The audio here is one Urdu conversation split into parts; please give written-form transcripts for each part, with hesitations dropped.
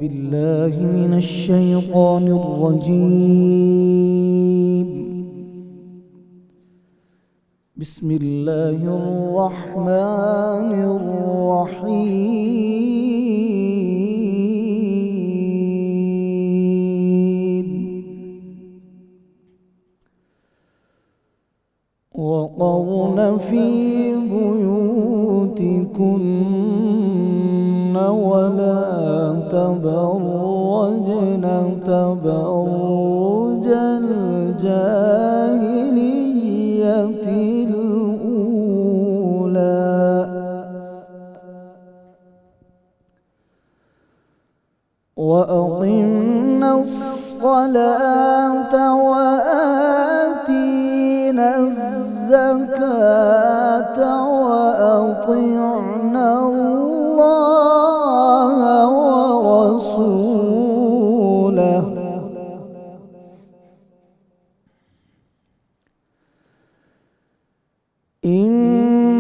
بالله من الشيطان الرجيم. بسم الله الرحمن الرحيم. وقرن في بيوتكن ولا تبرجن تبرج الجاهلية الأولى وأقمنا الصلاة وآتينا الزكاة وأطعنا الله ورسوله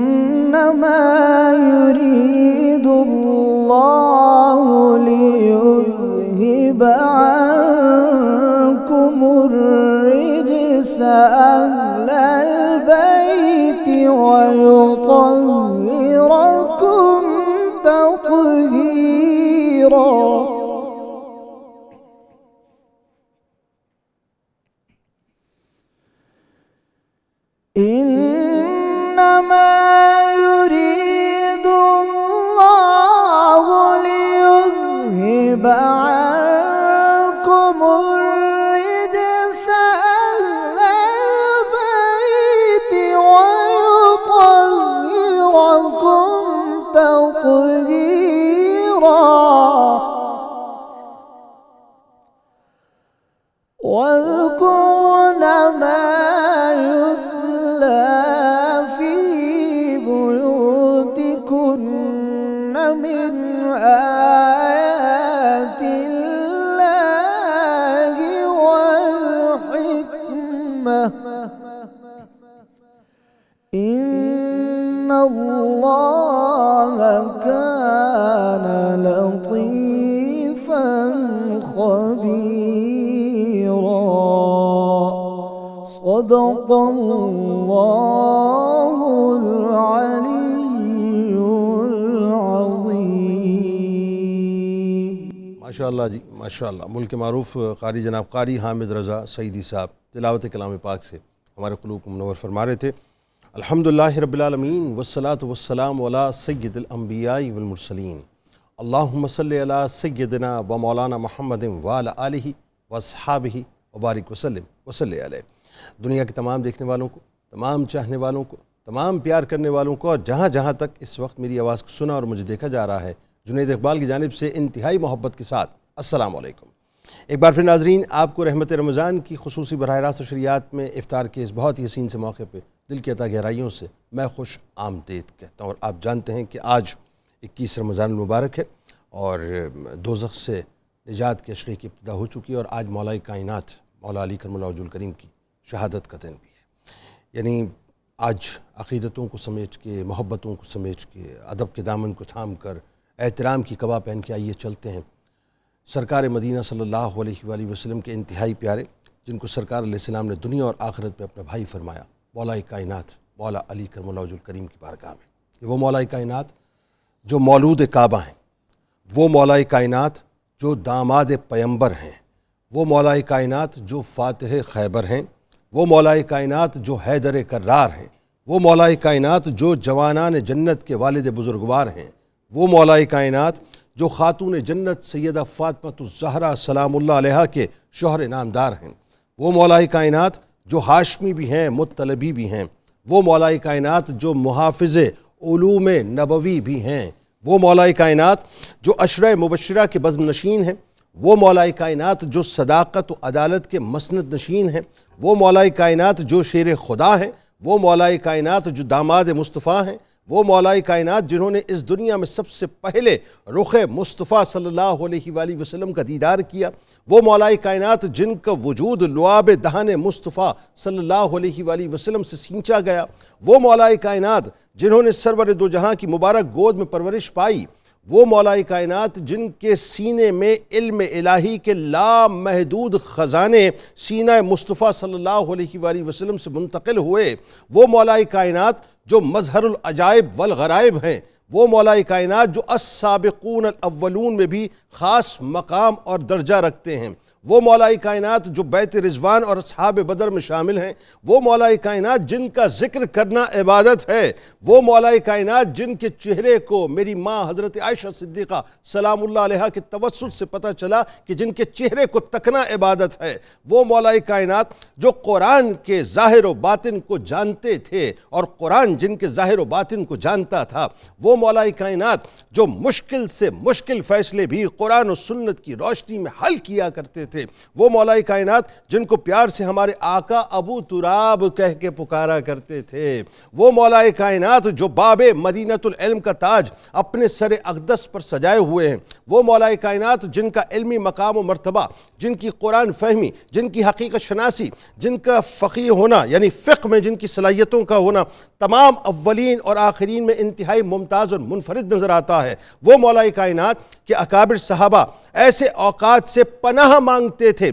إنما يريد الله ليذهب عنكم الرجس أهل البيت ويطهركم تطهيرا. إنما يريد الله ليذهب عنكم الرجس أهل البيت ويطهركم تطهيرا. واذكرن ما يتلى في بيوتكن من آيات الله والحكمة إن الله كان لطيفا خبيرا. صدق الله العلي العظيم. ماشاءاللہ جی ماشاءاللہ. ملک معروف قاری جناب قاری حامد رضا سعیدی صاحب تلاوت کلام پاک سے ہمارے قلوب کو منور فرما رہے تھے. الحمدللہ رب العالمین والصلاة والسلام علی سید الانبیاء والمرسلین. اللہم صلی علی سیدنا و مولانا محمد وعلی آلہ واصحابہ وبارک وسلم وصلی علیہ. دنیا کے تمام دیکھنے والوں کو، تمام چاہنے والوں کو، تمام پیار کرنے والوں کو، اور جہاں جہاں تک اس وقت میری آواز کو سنا اور مجھے دیکھا جا رہا ہے، جنید اقبال کی جانب سے انتہائی محبت کے ساتھ السلام علیکم. ایک بار پھر ناظرین، آپ کو رحمت رمضان کی خصوصی براہ راست نشریات میں افطار کے اس بہت ہی حسین سے موقع پہ دل کی عطا گہرائیوں سے میں خوش آمدید کہتا ہوں. اور آپ جانتے ہیں کہ آج 21 رمضان المبارک ہے اور دوزخ سے نجات کے اشرے کی ابتدا ہو چکی ہے، اور آج مولا کائنات مولا علی کرم اللہ وجہ الکریم کی شہادت کا دن بھی ہے. یعنی آج عقیدتوں کو سمیٹ کے، محبتوں کو سمیٹ کے، ادب کے دامن کو تھام کر، احترام کی قبا پہن کے آئیے چلتے ہیں سرکار مدینہ صلی اللہ علیہ وآلہ وسلم کے انتہائی پیارے، جن کو سرکار علیہ السلام نے دنیا اور آخرت میں اپنا بھائی فرمایا، مولا کائنات مولا علی کرم اللہ وجہ الکریم کی بارگاہ میں. کہ وہ مولا کائنات جو مولود کعبہ ہیں، وہ مولا کائنات جو داماد پیمبر ہیں، وہ مولا کائنات جو فاتح خیبر ہیں، وہ مولا کائنات جو حیدر کرار ہیں، وہ مولا کائنات جو جوانان جنت کے والد بزرگوار ہیں، وہ مولا کائنات جو خاتون جنت سیدہ فاطمہ الزہرا سلام اللہ علیہا کے شوہر نامدار ہیں، وہ مولا کائنات جو ہاشمی بھی ہیں، مطلبی بھی ہیں، وہ مولا کائنات جو محافظ علوم نبوی بھی ہیں، وہ مولا کائنات جو عشرہ مبشرہ کے بزم نشین ہیں، وہ مولا کائنات جو صداقت و عدالت کے مسند نشین ہیں، وہ مولا کائنات جو شیر خدا ہیں، وہ مولا کائنات جو داماد مصطفیٰ ہیں، وہ مولا کائنات جنہوں نے اس دنیا میں سب سے پہلے رخ مصطفیٰ صلی اللہ علیہ وآلہ وسلم کا دیدار کیا، وہ مولا کائنات جن کا وجود لعاب دہن مصطفیٰ صلی اللہ علیہ وآلہ وسلم سے سینچا گیا، وہ مولا کائنات جنہوں نے سرور دو جہاں کی مبارک گود میں پرورش پائی، وہ مولا کائنات جن کے سینے میں علم الہی کے لامحدود خزانے سینہ مصطفیٰ صلی اللہ علیہ وآلہ وسلم سے منتقل ہوئے، وہ مولا کائنات جو مظہر العجائب والغرائب ہیں، وہ مولا کائنات جو السابقون الاولون میں بھی خاص مقام اور درجہ رکھتے ہیں، وہ مولا کائنات جو بیت رضوان اور اصحاب بدر میں شامل ہیں، وہ مولا کائنات جن کا ذکر کرنا عبادت ہے، وہ مولا کائنات جن کے چہرے کو میری ماں حضرت عائشہ صدیقہ سلام اللہ علیہا کے توسط سے پتہ چلا کہ جن کے چہرے کو تکنا عبادت ہے، وہ مولا کائنات جو قرآن کے ظاہر و باطن کو جانتے تھے اور قرآن جن کے ظاہر و باطن کو جانتا تھا، وہ مولا کائنات جو مشکل سے مشکل فیصلے بھی قرآن و سنت کی روشنی میں حل کیا کرتے تھے، وہ مولا کائنات جن کو پیار سے ہمارے آقا ابو تراب کہہ کے پکارا کرتے تھے، وہ مولا کائنات جو باب مدینۃ العلم کا تاج اپنے سر اقدس پر سجائے ہوئے ہیں، وہ مولا کائنات جن کا علمی مقام و مرتبہ، جن کی قرآن فہمی، جن کی حقیقت شناسی، جن کا فقیہ ہونا یعنی فقہ میں جن کی صلاحیتوں کا ہونا تمام اولین اور آخرین میں انتہائی ممتاز اور منفرد نظر آتا ہے، وہ مولا کائنات کہ اکابر صحابہ ایسے اوقات سے پناہ مانگتے تھے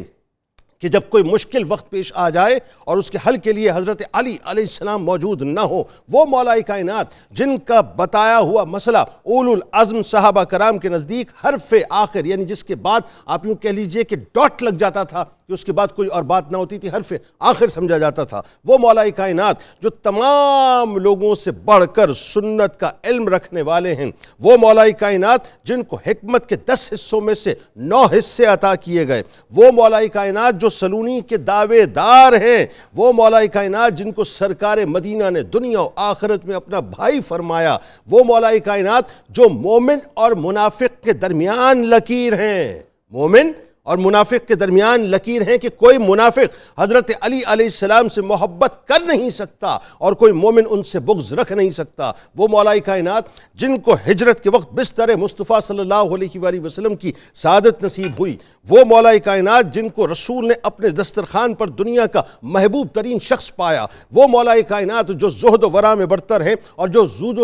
کہ جب کوئی مشکل وقت پیش آ جائے اور اس کے حل کے لیے حضرت علی علیہ السلام موجود نہ ہو، وہ مولا کائنات جن کا بتایا ہوا مسئلہ اولو العزم صحابہ کرام کے نزدیک حرف آخر یعنی جس کے بعد آپ یوں کہہ لیجئے کہ ڈاٹ لگ جاتا تھا کہ اس کے بعد کوئی اور بات نہ ہوتی تھی، حرف آخر سمجھا جاتا تھا، وہ مولا کائنات جو تمام لوگوں سے بڑھ کر سنت کا علم رکھنے والے ہیں، وہ مولا کائنات جن کو حکمت کے 10 حصوں میں سے 9 حصے عطا کیے گئے، وہ مولا کائنات جو سلونی کے دعوے دار ہیں، وہ مولا کائنات جن کو سرکار مدینہ نے دنیا و آخرت میں اپنا بھائی فرمایا، وہ مولا کائنات جو مومن اور منافق کے درمیان لکیر ہیں، مومن اور منافق کے درمیان لکیر ہیں کہ کوئی منافق حضرت علی علیہ السلام سے محبت کر نہیں سکتا اور کوئی مومن ان سے بغض رکھ نہیں سکتا، وہ مولا کائنات جن کو ہجرت کے وقت بستر مصطفیٰ صلی اللہ علیہ وآلہ وسلم کی سعادت نصیب ہوئی، وہ مولا کائنات جن کو رسول نے اپنے دسترخوان پر دنیا کا محبوب ترین شخص پایا، وہ مولا کائنات جو زہد و ورع میں برتر ہیں اور جو جود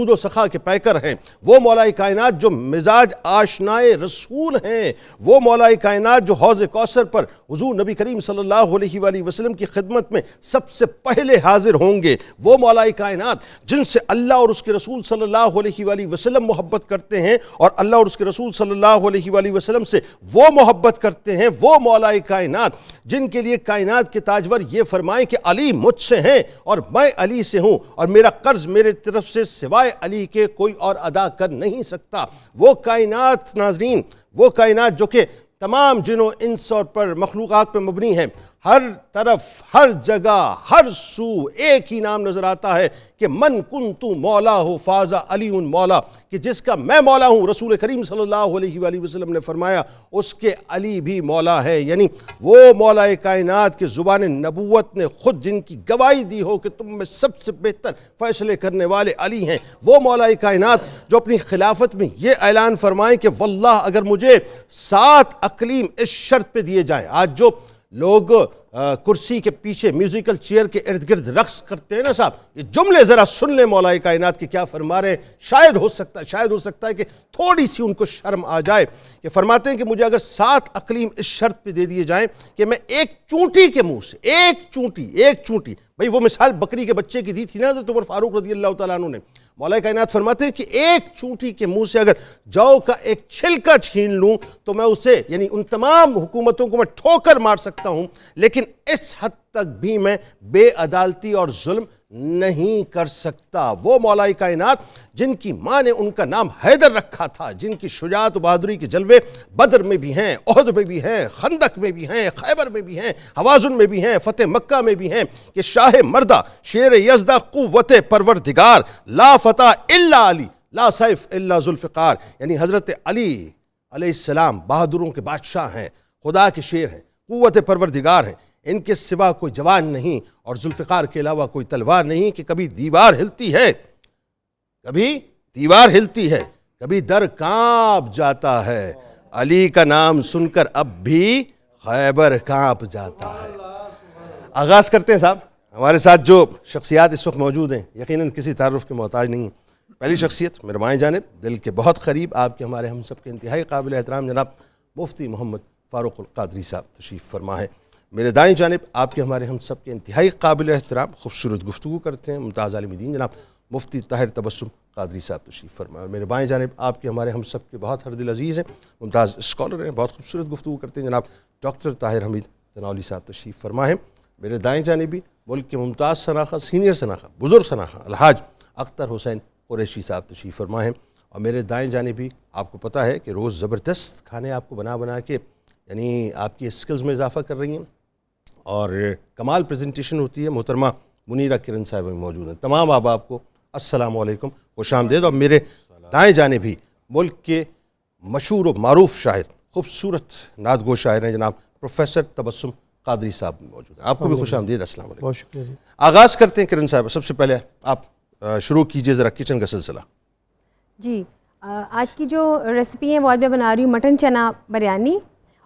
و سخا کے پیکر ہیں، وہ مولا کائنات جو مزاج آشنائے رسول ہیں، وہ مولا کائنات جو حوض کوثر پر حضور نبی کریم صلی اللہ علیہ وآلہ وسلم کی خدمت میں سب سے پہلے حاضر ہوں گے، وہ مولا کائنات جن سے اللہ اور اس کے رسول صلی اللہ علیہ وآلہ وسلم محبت کرتے ہیں اور اللہ اور اس کے رسول صلی اللہ علیہ وآلہ وسلم سے وہ محبت کرتے ہیں، وہ مولا کائنات جن کے لیے کائنات کے تاجور یہ فرمائیں کہ علی مجھ سے ہیں اور میں علی سے ہوں اور میرا قرض میرے طرف سے سوائے علی کے کوئی اور ادا کر نہیں سکتا، وہ کائنات ناظرین، وہ کائنات جو کہ تمام جنوں انس اور پر مخلوقات پر مبنی ہیں، ہر طرف ہر جگہ ہر سو ایک ہی نام نظر آتا ہے کہ من کنت مولا ہو فاز علی مولا، کہ جس کا میں مولا ہوں، رسول کریم صلی اللہ علیہ وآلہ وسلم نے فرمایا اس کے علی بھی مولا ہے، یعنی وہ مولا کائنات کے زبان نبوت نے خود جن کی گواہی دی ہو کہ تم میں سب سے بہتر فیصلے کرنے والے علی ہیں، وہ مولا کائنات جو اپنی خلافت میں یہ اعلان فرمائیں کہ واللہ اگر مجھے 7 اقلیم اس شرط پہ دیے جائیں، آج جو لوگ کرسی کے پیچھے میوزیکل چیئر کے ارد گرد رقص کرتے ہیں نا صاحب، یہ جملے ذرا سن لیں مولا کائنات کے کیا فرما رہے ہیں، شاید ہو سکتا ہے کہ تھوڑی سی ان کو شرم آ جائے، کہ فرماتے ہیں کہ مجھے اگر 7 اقلیم اس شرط پہ دے دیے جائیں کہ میں ایک چونٹی کے منہ سے ایک چونٹی بھئی وہ مثال بکری کے بچے کی دی تھی نا حضرت عمر فاروق رضی اللہ تعالیٰ عنہ نے، مولا کائنات فرماتے ہیں کہ ایک چونٹی کے منہ سے اگر جو کا ایک چھلکا چھین لوں تو میں اسے یعنی ان تمام حکومتوں کو میں ٹھوکر مار سکتا ہوں، لیکن اس حد تک بھی میں بے عدالتی اور ظلم نہیں کر سکتا، وہ مولا کائنات جن کی ماں نے ان کا نام حیدر رکھا تھا، جن کی شجاعت و بہادری کے جلوے بدر میں بھی ہیں، احد میں بھی ہیں، خندق میں بھی ہیں، خیبر میں بھی ہیں، حوازن میں بھی ہیں، فتح مکہ میں بھی ہیں، کہ شاہ مردہ شیر یزدہ قوت پروردگار لا فتح الا علی لا سیف الا ذوالفقار، یعنی حضرت علی علیہ السلام بہادروں کے بادشاہ ہیں، خدا کے شیر ہیں، قوت پروردگار ہیں، ان کے سوا کوئی جوان نہیں اور ذوالفقار کے علاوہ کوئی تلوار نہیں کہ کبھی دیوار ہلتی ہے، کبھی در کانپ جاتا ہے، علی کا نام سن کر اب بھی خیبر کانپ جاتا ہے۔ آغاز کرتے ہیں صاحب، ہمارے ساتھ جو شخصیات اس وقت موجود ہیں یقیناً کسی تعارف کے محتاج نہیں ہیں، پہلی شخصیت میرے بائیں جانب دل کے بہت قریب آپ کے ہمارے ہم سب کے انتہائی قابل احترام جناب مفتی محمد فاروق القادری صاحب تشریف فرما ہے. میرے دائیں جانب آپ کے ہمارے ہم سب کے انتہائی قابل احترام خوبصورت گفتگو کرتے ہیں ممتاز عالم دین جناب مفتی طاہر تبسم قادری صاحب تشریف فرما. اور میرے بائیں جانب آپ کے ہمارے ہم سب کے بہت ہردل عزیز ہیں ممتاز اسکالر ہیں بہت خوبصورت گفتگو کرتے ہیں جناب ڈاکٹر طاہر حمید تناولی صاحب تشریف فرما ہے. میرے دائیں جانب بھی ملک کے ممتاز شناخہ سینئر شناخہ بزرگ شناخہ الحاج اختر حسین قریشی صاحب تشریف فرما ہیں. اور میرے دائیں جانب بھی آپ کو پتہ ہے کہ روز زبردست کھانے آپ کو بنا کے یعنی آپ کی اسکلز میں اضافہ کر رہی ہیں اور کمال پریزنٹیشن ہوتی ہے. محترمہ منیرہ کرن صاحب میں موجود ہیں. تمام آپ کو السلام علیکم خوش آمدید. اور میرے دائیں جانب بھی ملک کے مشہور و معروف شاعر خوبصورت نعت گو شاعر ہیں جناب پروفیسر تبسم قادری صاحب موجود ہیں. آپ کو بھی خوش آمدید. السلام علیکم. بہت شکریہ جی. آغاز کرتے ہیں کرن صاحب. سب سے پہلے آپ شروع کیجئے ذرا کچن کا سلسلہ. جی آج کی جو ریسپی ہے وہ آج میں بنا رہی ہوں مٹن چنا بریانی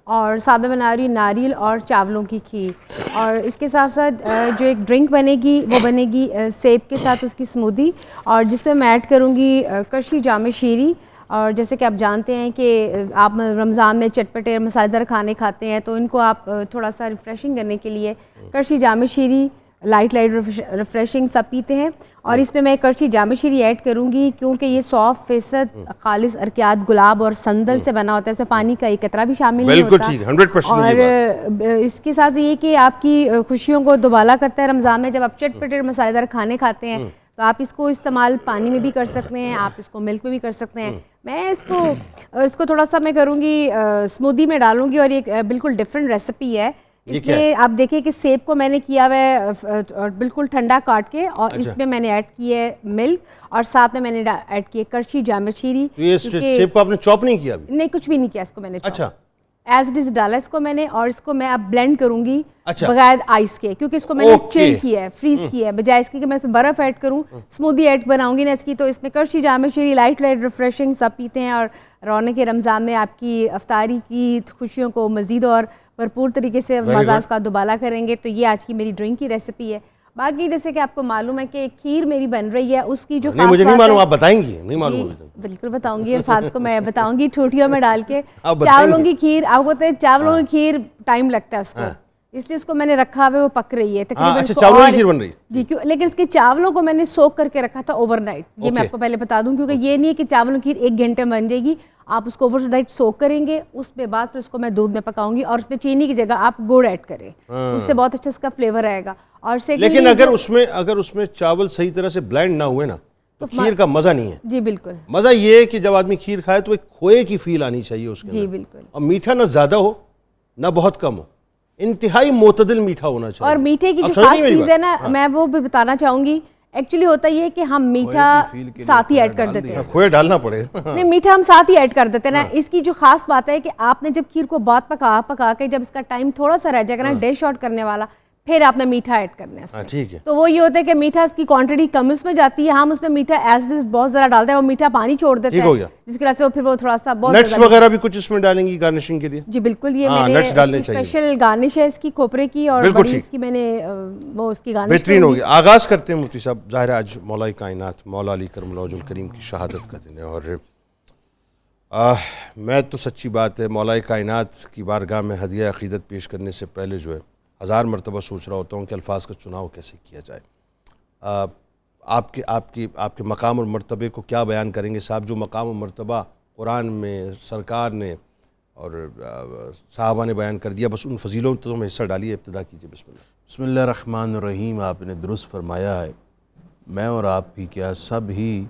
اور سادہ بنا رہی ہوں ناریل اور چاولوں کی کھیر. اور اس کے ساتھ ساتھ جو ایک ڈرنک بنے گی وہ بنے گی سیب کے ساتھ اس کی اسمودی اور جس میں ایڈ کروں گی کرشی جام شیری. اور جیسے کہ آپ جانتے ہیں کہ آپ رمضان میں چٹپٹے مسالے دار کھانے کھاتے ہیں تو ان کو آپ تھوڑا سا ریفریشنگ کرنے کے لیے کرشی جام شیری لائٹ ریفریشنگ سب پیتے ہیں. اور اس میں میں کرشی جام شیری ایڈ کروں گی کیونکہ یہ 100% خالص ارکیات گلاب اور سندل سے بنا ہوتا ہے. اس میں پانی کا ایک قطرہ بھی شامل نہیں ہوتا. بالکل ٹھیک 100%. اور اس کے ساتھ یہ کہ آپ کی خوشیوں کو دوبالا کرتا ہے رمضان میں. جب آپ چٹپٹے مسالے دار کھانے کھاتے ہیں تو آپ اس کو استعمال پانی میں بھی کر سکتے ہیں, آپ اس کو ملک میں بھی کر سکتے ہیں. میں اس کو تھوڑا سا میں کروں گی اسمودی میں ڈالوں گی اور یہ بالکل ڈفرینٹ ریسیپی ہے. اس میں آپ دیکھیں کہ سیب کو میں نے کیا ہوا ہے بالکل ٹھنڈا کاٹ کے اور اس میں نے ایڈ کی ہے ملک اور ساتھ میں نے ایڈ کی ہے کرشی جام شیری. یہ سیب کو آپ نے چاپ نہیں کیا ابھی؟ نہیں کچھ بھی نہیں کیا, اس کو میں نے اچھا ایز اٹ از ڈالا اس کو میں نے. اور اس کو میں اب بلینڈ کروں گی بغیر آئس کے کیونکہ اس کو میں نے چل کیا ہے فریز کیا ہے بجائے اس کے کہ میں اس میں برف ایڈ کروں اسمودی ایڈ بناؤں گی نا اس کی. تو اس میں کرشی جام شیری لائٹ ریفریشنگ سب پیتے ہیں اور رونق رمضان میں آپ کی افطاری کی خوشیوں کو مزید اور بھرپور طریقے سے مزاج کا دوبالا کریں گے. تو یہ آج کی میری ڈرنک کی ریسیپی ہے. باقی جیسے کہ آپ کو معلوم ہے کہ کھیر میری بن رہی ہے اس کی جو نہیں مجھے نہیں معلوم, آپ بتائیں گی؟ نہیں معلوم. بالکل بتاؤں گی اور ساتھ کو میں بتاؤں گی ٹھوٹیوں میں ڈال کے. چاولوں کی کھیر آپ کو چاولوں کی کھیر ٹائم لگتا ہے اس کو, اس لیے اس کو میں نے رکھا ہوا ہے وہ پک رہی ہے تقریباً. چاولوں کی کھیر بن رہی ہے جی کیوں, لیکن اس کے چاولوں کو میں نے سوک کر کے رکھا تھا اوور نائٹ. یہ میں آپ کو پہلے بتا دوں کیونکہ یہ نہیں ہے کہ چاولوں کی کھیر 1 گھنٹے میں بن جائے گی. آپ اس کو اوور نائٹ سوک کریں گے, اس کے بعد پھر اس کو میں دودھ میں پکاؤں گی اور اس میں چینی کی جگہ آپ گڑ ایڈ کریں, اس سے بہت اچھا اس کا فلیور آئے گا. اور لیکن اگر اس میں چاول صحیح طرح سے بلینڈ نہ ہوئے نا تو کھیر کا مزہ نہیں ہے. جی بالکل مزہ یہ ہے کہ جب آدمی کھیر کھائے تو ایک کھوئے کی فیل آنی چاہیے اس کے اندر. جی بالکل. اور میٹھا نہ زیادہ ہو نہ بہت کم ہو, انتہائی معتدل میٹھا ہونا چاہیے. اور میٹھے کی جو خاص چیز ہے نا میں وہ بھی بتانا چاہوں گی. ایکچولی ہوتا یہ ہے کہ ہم میٹھا ساتھ ہی ایڈ کر دیتے ہیں. کھوئے ڈالنا پڑے نہیں میٹھا ہم ساتھ ہی ایڈ کر دیتے ہیں نا. اس کی جو خاص بات ہے کہ آپ نے جب کھیر کو بہت پکا کے جب اس کا ٹائم تھوڑا سا رہ جائے گا نا ڈش آؤٹ کرنے والا پھر آپ نے میٹھا ایڈ کرنا ہے. ٹھیک ہے. تو وہ یہ ہوتا ہے کہ میٹھا اس کی کوانٹٹی کم اس میں جاتی ہے, ہم اس میں میٹھا ایز اٹ بہت زیادہ ڈالتے ہیں, وہ میٹھا پانی چھوڑ دیتے ہیں جس کی وجہ سے پھر وہ تھوڑا سا بہت نٹس وغیرہ بھی کچھ اس میں ڈالیں گی گارنشنگ کے لیے؟ جی بالکل. یہ میرے اسپیشل گارنش ہے اس کی کھوپرے کی اور بڑی اس کی میں نے وہ اس کی گارنش بہترین ہوگی. آغاز کرتے ہیں مفتی صاحب. ظاہر ہے آج مولا کائنات مولا علی کرم اللہ وجہ الکریم کی شہادت کا دن ہے اور میں تو سچی بات ہے مولا کائنات کی بارگاہ میں ہدیہ عقیدت پیش کرنے سے پہلے جو ہے 1000 مرتبہ سوچ رہا ہوتا ہوں کہ الفاظ کا چناؤ کیسے کیا جائے. آپ کے مقام اور مرتبے کو کیا بیان کریں گے صاحب؟ جو مقام و مرتبہ قرآن میں سرکار نے اور صحابہ نے بیان کر دیا, بس ان فضیلتوں میں حصہ ڈالیے. ابتدا کیجیے. بسم اللہ. بسم اللہ الرحمن الرحیم. آپ نے درست فرمایا ہے. میں اور آپ بھی کیا سب ہی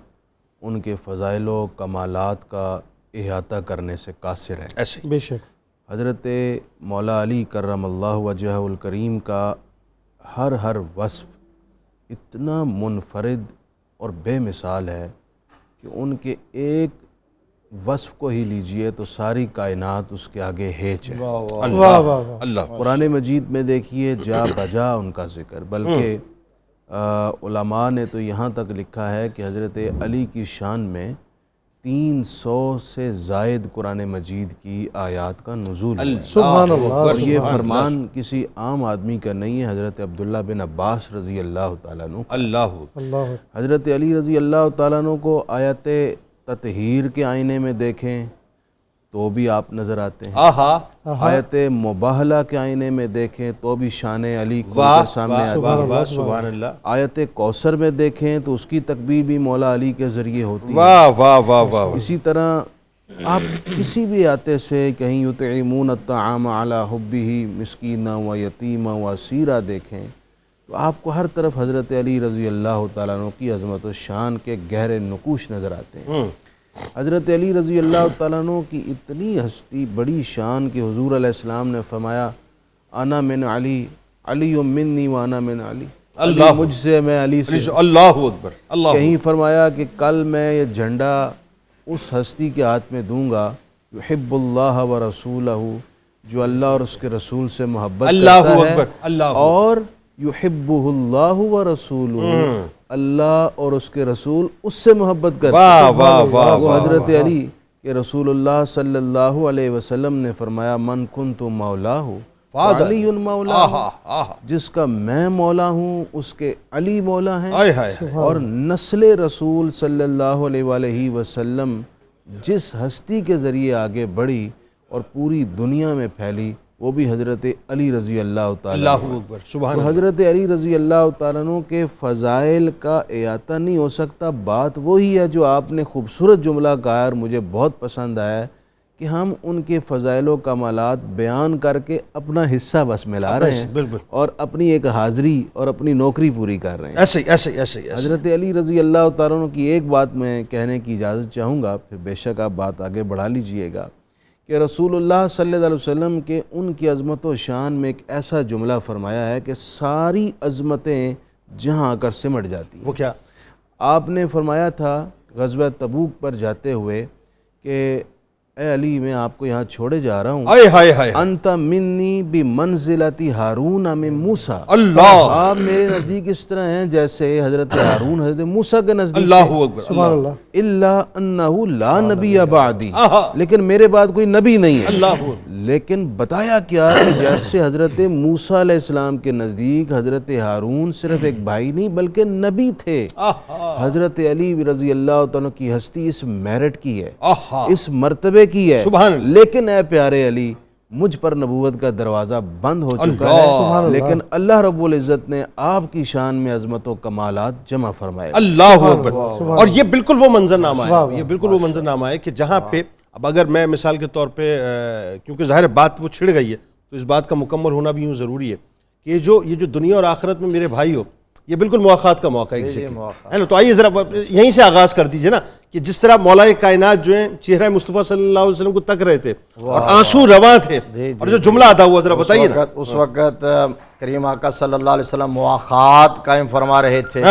ان کے فضائل و کمالات کا احاطہ کرنے سے قاصر ہیں. ایسے بے شک. حضرت مولا علی کرم اللہ وجہ الکریم کا ہر وصف اتنا منفرد اور بے مثال ہے کہ ان کے ایک وصف کو ہی لیجئے تو ساری کائنات اس کے آگے ہیچ ہے. اللہ. قرآن مجید میں دیکھیے جا بجا ان کا ذکر, بلکہ علماء نے تو یہاں تک لکھا ہے کہ حضرت علی کی شان میں 300 سے زائد قرآن مجید کی آیات کا نزول ہوا ہے۔ سبحان اللہ، اور یہ فرمان کسی عام آدمی کا نہیں ہے، حضرت عبداللہ بن عباس رضی اللہ تعالیٰ عنہ کا۔ اللہ حضرت علی رضی اللہ تعالیٰ عنہ کو آیت تطہیر کے آئینے میں دیکھیں تو بھی آپ نظر آتے ہیں، آیت مباہلہ کے آئینے میں دیکھیں تو بھی شان علی کھل کر سامنے آتی ہے، سبحان اللہ، آیت کوثر میں دیکھیں تو اس کی تکبیر بھی مولا علی کے ذریعے ہوتی ہے۔ واہ واہ واہ واہ، اسی طرح آپ کسی بھی آتے سے کہیں یطعمون الطعام علی حبہ مسکینا و یتیما و اسیرا دیکھیں تو آپ کو ہر طرف حضرت علی رضی اللہ تعالیٰ عنہ کی عظمت و شان کے گہرے نقوش نظر آتے ہیں۔ حضرت علی رضی اللہ تعالیٰ عنہ کی اتنی ہستی بڑی شان کہ حضور علیہ السلام نے فرمایا انا من علی، علی منی و انا من علی، علی مجھ سے میں علی سے۔ اللہ اکبر، اللہ، کہیں فرمایا کہ کل میں یہ جھنڈا اس ہستی کے ہاتھ میں دوں گا یحب اللہ و رسولہ، جو اللہ اور اس کے رسول سے محبت کرتا ہے، اور یحبہ اللہ و رسولہ، اللہ اور اس کے رسول اس سے محبت کرتے ہیں۔ وہ حضرت علی کہ رسول اللہ صلی اللہ علیہ وسلم نے فرمایا من کنت مولاہ علی مولا، جس کا میں مولا ہوں اس کے علی مولا ہیں۔ اور نسل رسول صلی اللہ علیہ وآلہ وسلم جس ہستی کے ذریعے آگے بڑھی اور پوری دنیا میں پھیلی وہ بھی حضرت علی رضی اللہ تعالیٰ عنہ۔ اللہ اکبر، سبحان تو حضرت علی رضی اللہ تعالیٰ عنہ کے فضائل کا احاطہ نہیں ہو سکتا۔ بات وہی ہے جو آپ نے خوبصورت جملہ کہا اور مجھے بہت پسند آیا کہ ہم ان کے فضائل و کمالات بیان کر کے اپنا حصہ بس ملا رہے ہیں اور اپنی ایک حاضری اور اپنی نوکری پوری کر رہے ہیں۔ ایسے حضرت علی رضی اللہ تعالیٰ عنہ کی ایک بات میں کہنے کی اجازت چاہوں گا، پھر بے شک آپ بات آگے بڑھا لیجئے گا، کہ رسول اللہ صلی اللہ علیہ وسلم کے ان کی عظمت و شان میں ایک ایسا جملہ فرمایا ہے کہ ساری عظمتیں جہاں آ کر سمٹ جاتی ہیں۔ وہ کیا؟ آپ نے فرمایا تھا غزوہ تبوک پر جاتے ہوئے کہ اے علی میں آپ کو یہاں چھوڑے جا رہا ہوں، انت منی بمنزلت ہارون من موسیٰ، آپ میرے نزدیک اس طرح ہیں جیسے حضرت ہارون حضرت موسیٰ کے نزدیک، اللہ اکبر، سبحان اللہ، الا انہ لا نبی بعدی، لیکن میرے بعد کوئی نبی نہیں ہے۔ اللہ، لیکن بتایا کیا کہ جیسے حضرت موسیٰ علیہ السلام کے نزدیک حضرت ہارون صرف ایک بھائی نہیں بلکہ نبی تھے، حضرت علی رضی اللہ تعالیٰ کی ہستی اس میرٹ کی ہے، اس مرتبے کی ہے، لیکن اے پیارے علی مجھ پر نبوت کا دروازہ بند ہو چکا ہے، لیکن اللہ رب العزت نے آپ کی شان میں عظمت و کمالات جمع فرمائے۔ اللہ اکبر۔ اور یہ بالکل وہ منظرنامہ ہے، یہ بالکل وہ منظرنامہ ہے کہ جہاں پہ اب اگر میں مثال کے طور پہ کیونکہ ظاہر بات وہ چھڑ گئی ہے تو اس بات کا مکمل ہونا بھی یوں ضروری ہے کہ یہ جو دنیا اور آخرت میں میرے بھائی ہو، یہ بالکل مواخات کا موقع ہے نا۔ تو آئیے ذرا یہیں سے آغاز کر دیجئے نا کہ جس طرح مولا کائنات جو ہیں چہرہ مصطفیٰ صلی اللہ علیہ وسلم کو تک رہے تھے اور آنسو رواں تھے، اور جو جملہ ادا ہوا ذرا بتائیے نا۔ اس وقت کریم آقا صلی اللہ علیہ وسلم مواخات قائم فرما رہے تھے،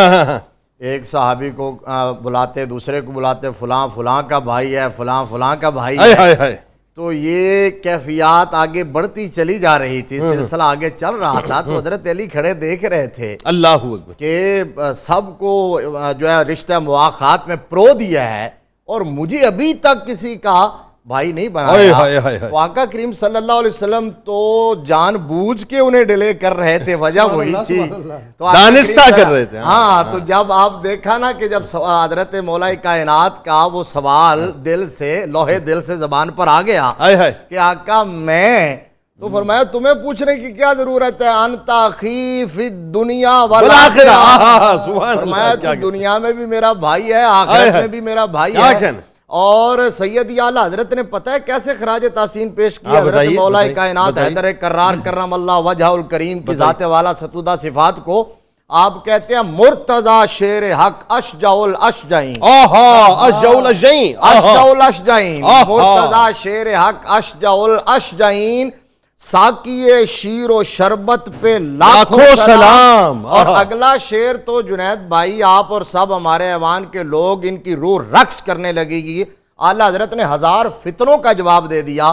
ایک صحابی کو بلاتے، دوسرے کو بلاتے، فلاں فلاں کا بھائی ہے، فلاں فلاں کا بھائی ہے، تو یہ کیفیات آگے بڑھتی چلی جا رہی تھی، سلسلہ آگے چل رہا تھا، تو حضرت علی کھڑے دیکھ رہے تھے اللہ اکبر کہ سب کو جو ہے رشتہ مواخات میں پرو دیا ہے اور مجھے ابھی تک کسی کا بھائی نہیں بنایا۔ تو آقا کریم صلی اللہ علیہ وسلم تو جان بوجھ کے انہیں ڈیلے کر رہے تھے، وجہ وہی تھی، تو دانستہ کر رہے تھے۔ ہاں، تو جب آپ دیکھا نا کہ جب حضرت مولا کائنات کا وہ سوال دل سے، لوہے دل سے زبان پر آ گیا کہ آقا میں، تو فرمایا تمہیں پوچھنے کی کیا ضرورت ہے، انت اخی فی الدنیا والآخرہ، فرمایا تو دنیا میں بھی میرا بھائی ہے، آخرت میں بھی میرا بھائی ہے۔ اور سید اعلیٰ حضرت نے پتہ ہے کیسے خراج تحسین پیش کیا حضرت مولا کائنات حیدر کرار کرم اللہ وجہ الکریم کی ذات والا ستودہ صفات کو؟ آپ کہتے ہیں مرتضی شیر حق اشجع الاشجعین، مرتضی شیر حق اشجع الاشجعین، ساقی شیر و شربت پہ لاکھوں سلام۔ اور اگلا شعر تو جنید بھائی آپ اور سب ہمارے ایوان کے لوگ ان کی روح رقص کرنے لگے گی۔ اعلیٰ حضرت نے ہزار فتنوں کا جواب دے دیا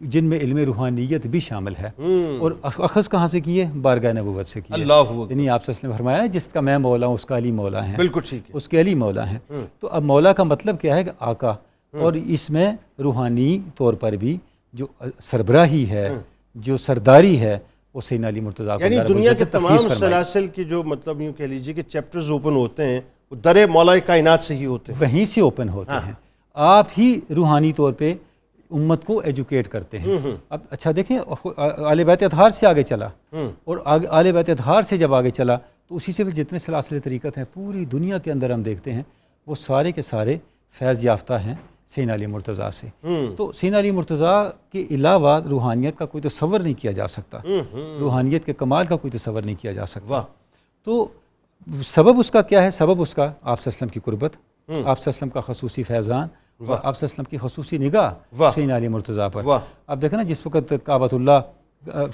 جن میں علم روحانیت بھی شامل ہے، اور اخذ کہاں سے کی ہے؟ بارگاہ نبوت سے کی ہے۔ اللہ اکبر۔ یعنی آپ صلی اللہ علیہ وسلم نے فرمایا جس کا میں مولا ہوں اس کا علی مولا ہے، بالکل ٹھیک ہے، اس کے علی مولا ہیں۔ تو اب مولا کا مطلب کیا ہے کہ آقا، اور اس میں روحانی طور پر بھی جو سربراہی ہے، جو سرداری ہے، وہ سیدنا علی مرتضیٰ کو یعنی اللہ رب دنیا العزت کے نے تفویض تمام فرمائی۔ سلاسل کے جو مطلب یوں کہہ لیجیے کہ چیپٹرز اوپن ہوتے ہیں وہ در مولا کائنات سے ہی ہوتے ہیں، وہیں سے اوپن ہوتے ہیں۔ آپ ہی روحانی طور پہ امت کو ایجوکیٹ کرتے ہیں۔ اب اچھا دیکھیں، آل بیت اطہار سے آگے چلا، اور آل بیت اطہار سے جب آگے چلا تو اسی سے بھی جتنے سلاسل طریقت ہیں پوری دنیا کے اندر ہم دیکھتے ہیں وہ سارے کے سارے فیض یافتہ ہیں سیدنا علی مرتضیٰ سے۔ تو سیدنا علی مرتضیٰ کے علاوہ روحانیت کا کوئی تصور نہیں کیا جا سکتا، روحانیت کے کمال کا کوئی تصور نہیں کیا جا سکتا۔ تو سبب اس کا کیا ہے؟ سبب اس کا آپ صلی اللہ علیہ وسلم کی قربت، آپ صلی اللہ علیہ وسلم کا خصوصی فیضان، اور آپ صلی اللہ علیہ وسلم کی خصوصی نگاہ سیدنا علی مرتضیٰ پر۔ اب دیکھیں نا، جس وقت کعبۃ اللہ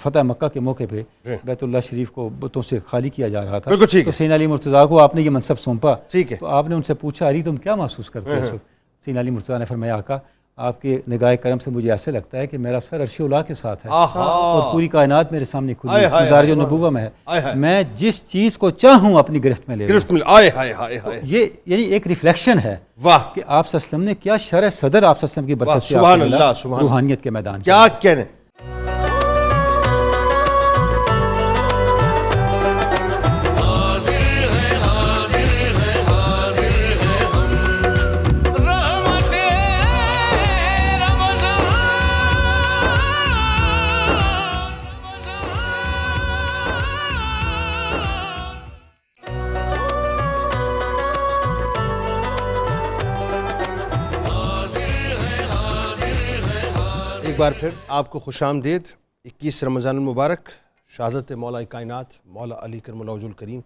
فتح مکہ کے موقع پہ بیت اللہ شریف کو بتوں سے خالی کیا جا رہا تھا، تو سیدنا علی مرتضیٰ کو آپ نے یہ منصب سونپا، تو آپ نے ان سے پوچھا علی تم کیا محسوس کرتے ہو؟ سیدنا علی مرتضیٰ نے فرمایا آقا آپ کے نگاہ کرم سے مجھے ایسے لگتا ہے کہ میرا سر عرش اولیٰ کے ساتھ ہے اور پوری کائنات میرے سامنے کھلی ہے، مدارج النبوہ میں ہے، میں جس چیز کو چاہوں اپنی گرفت میں لے لوں۔ یہ یعنی ایک ریفلیکشن ہے کہ آپ صلی اللہ علیہ وسلم نے کیا شرح صدر آپ صلی اللہ علیہ وسلم کی برکت سے سبحان اللہ، سبحان اللہ، روحانیت کے میدان کیا کہنے۔ ایک بار پھر آپ کو خوش آمدید 21 رمضان المبارک، شہادت مولا کائنات مولا علی کرم اللہ وجہ الکریم۔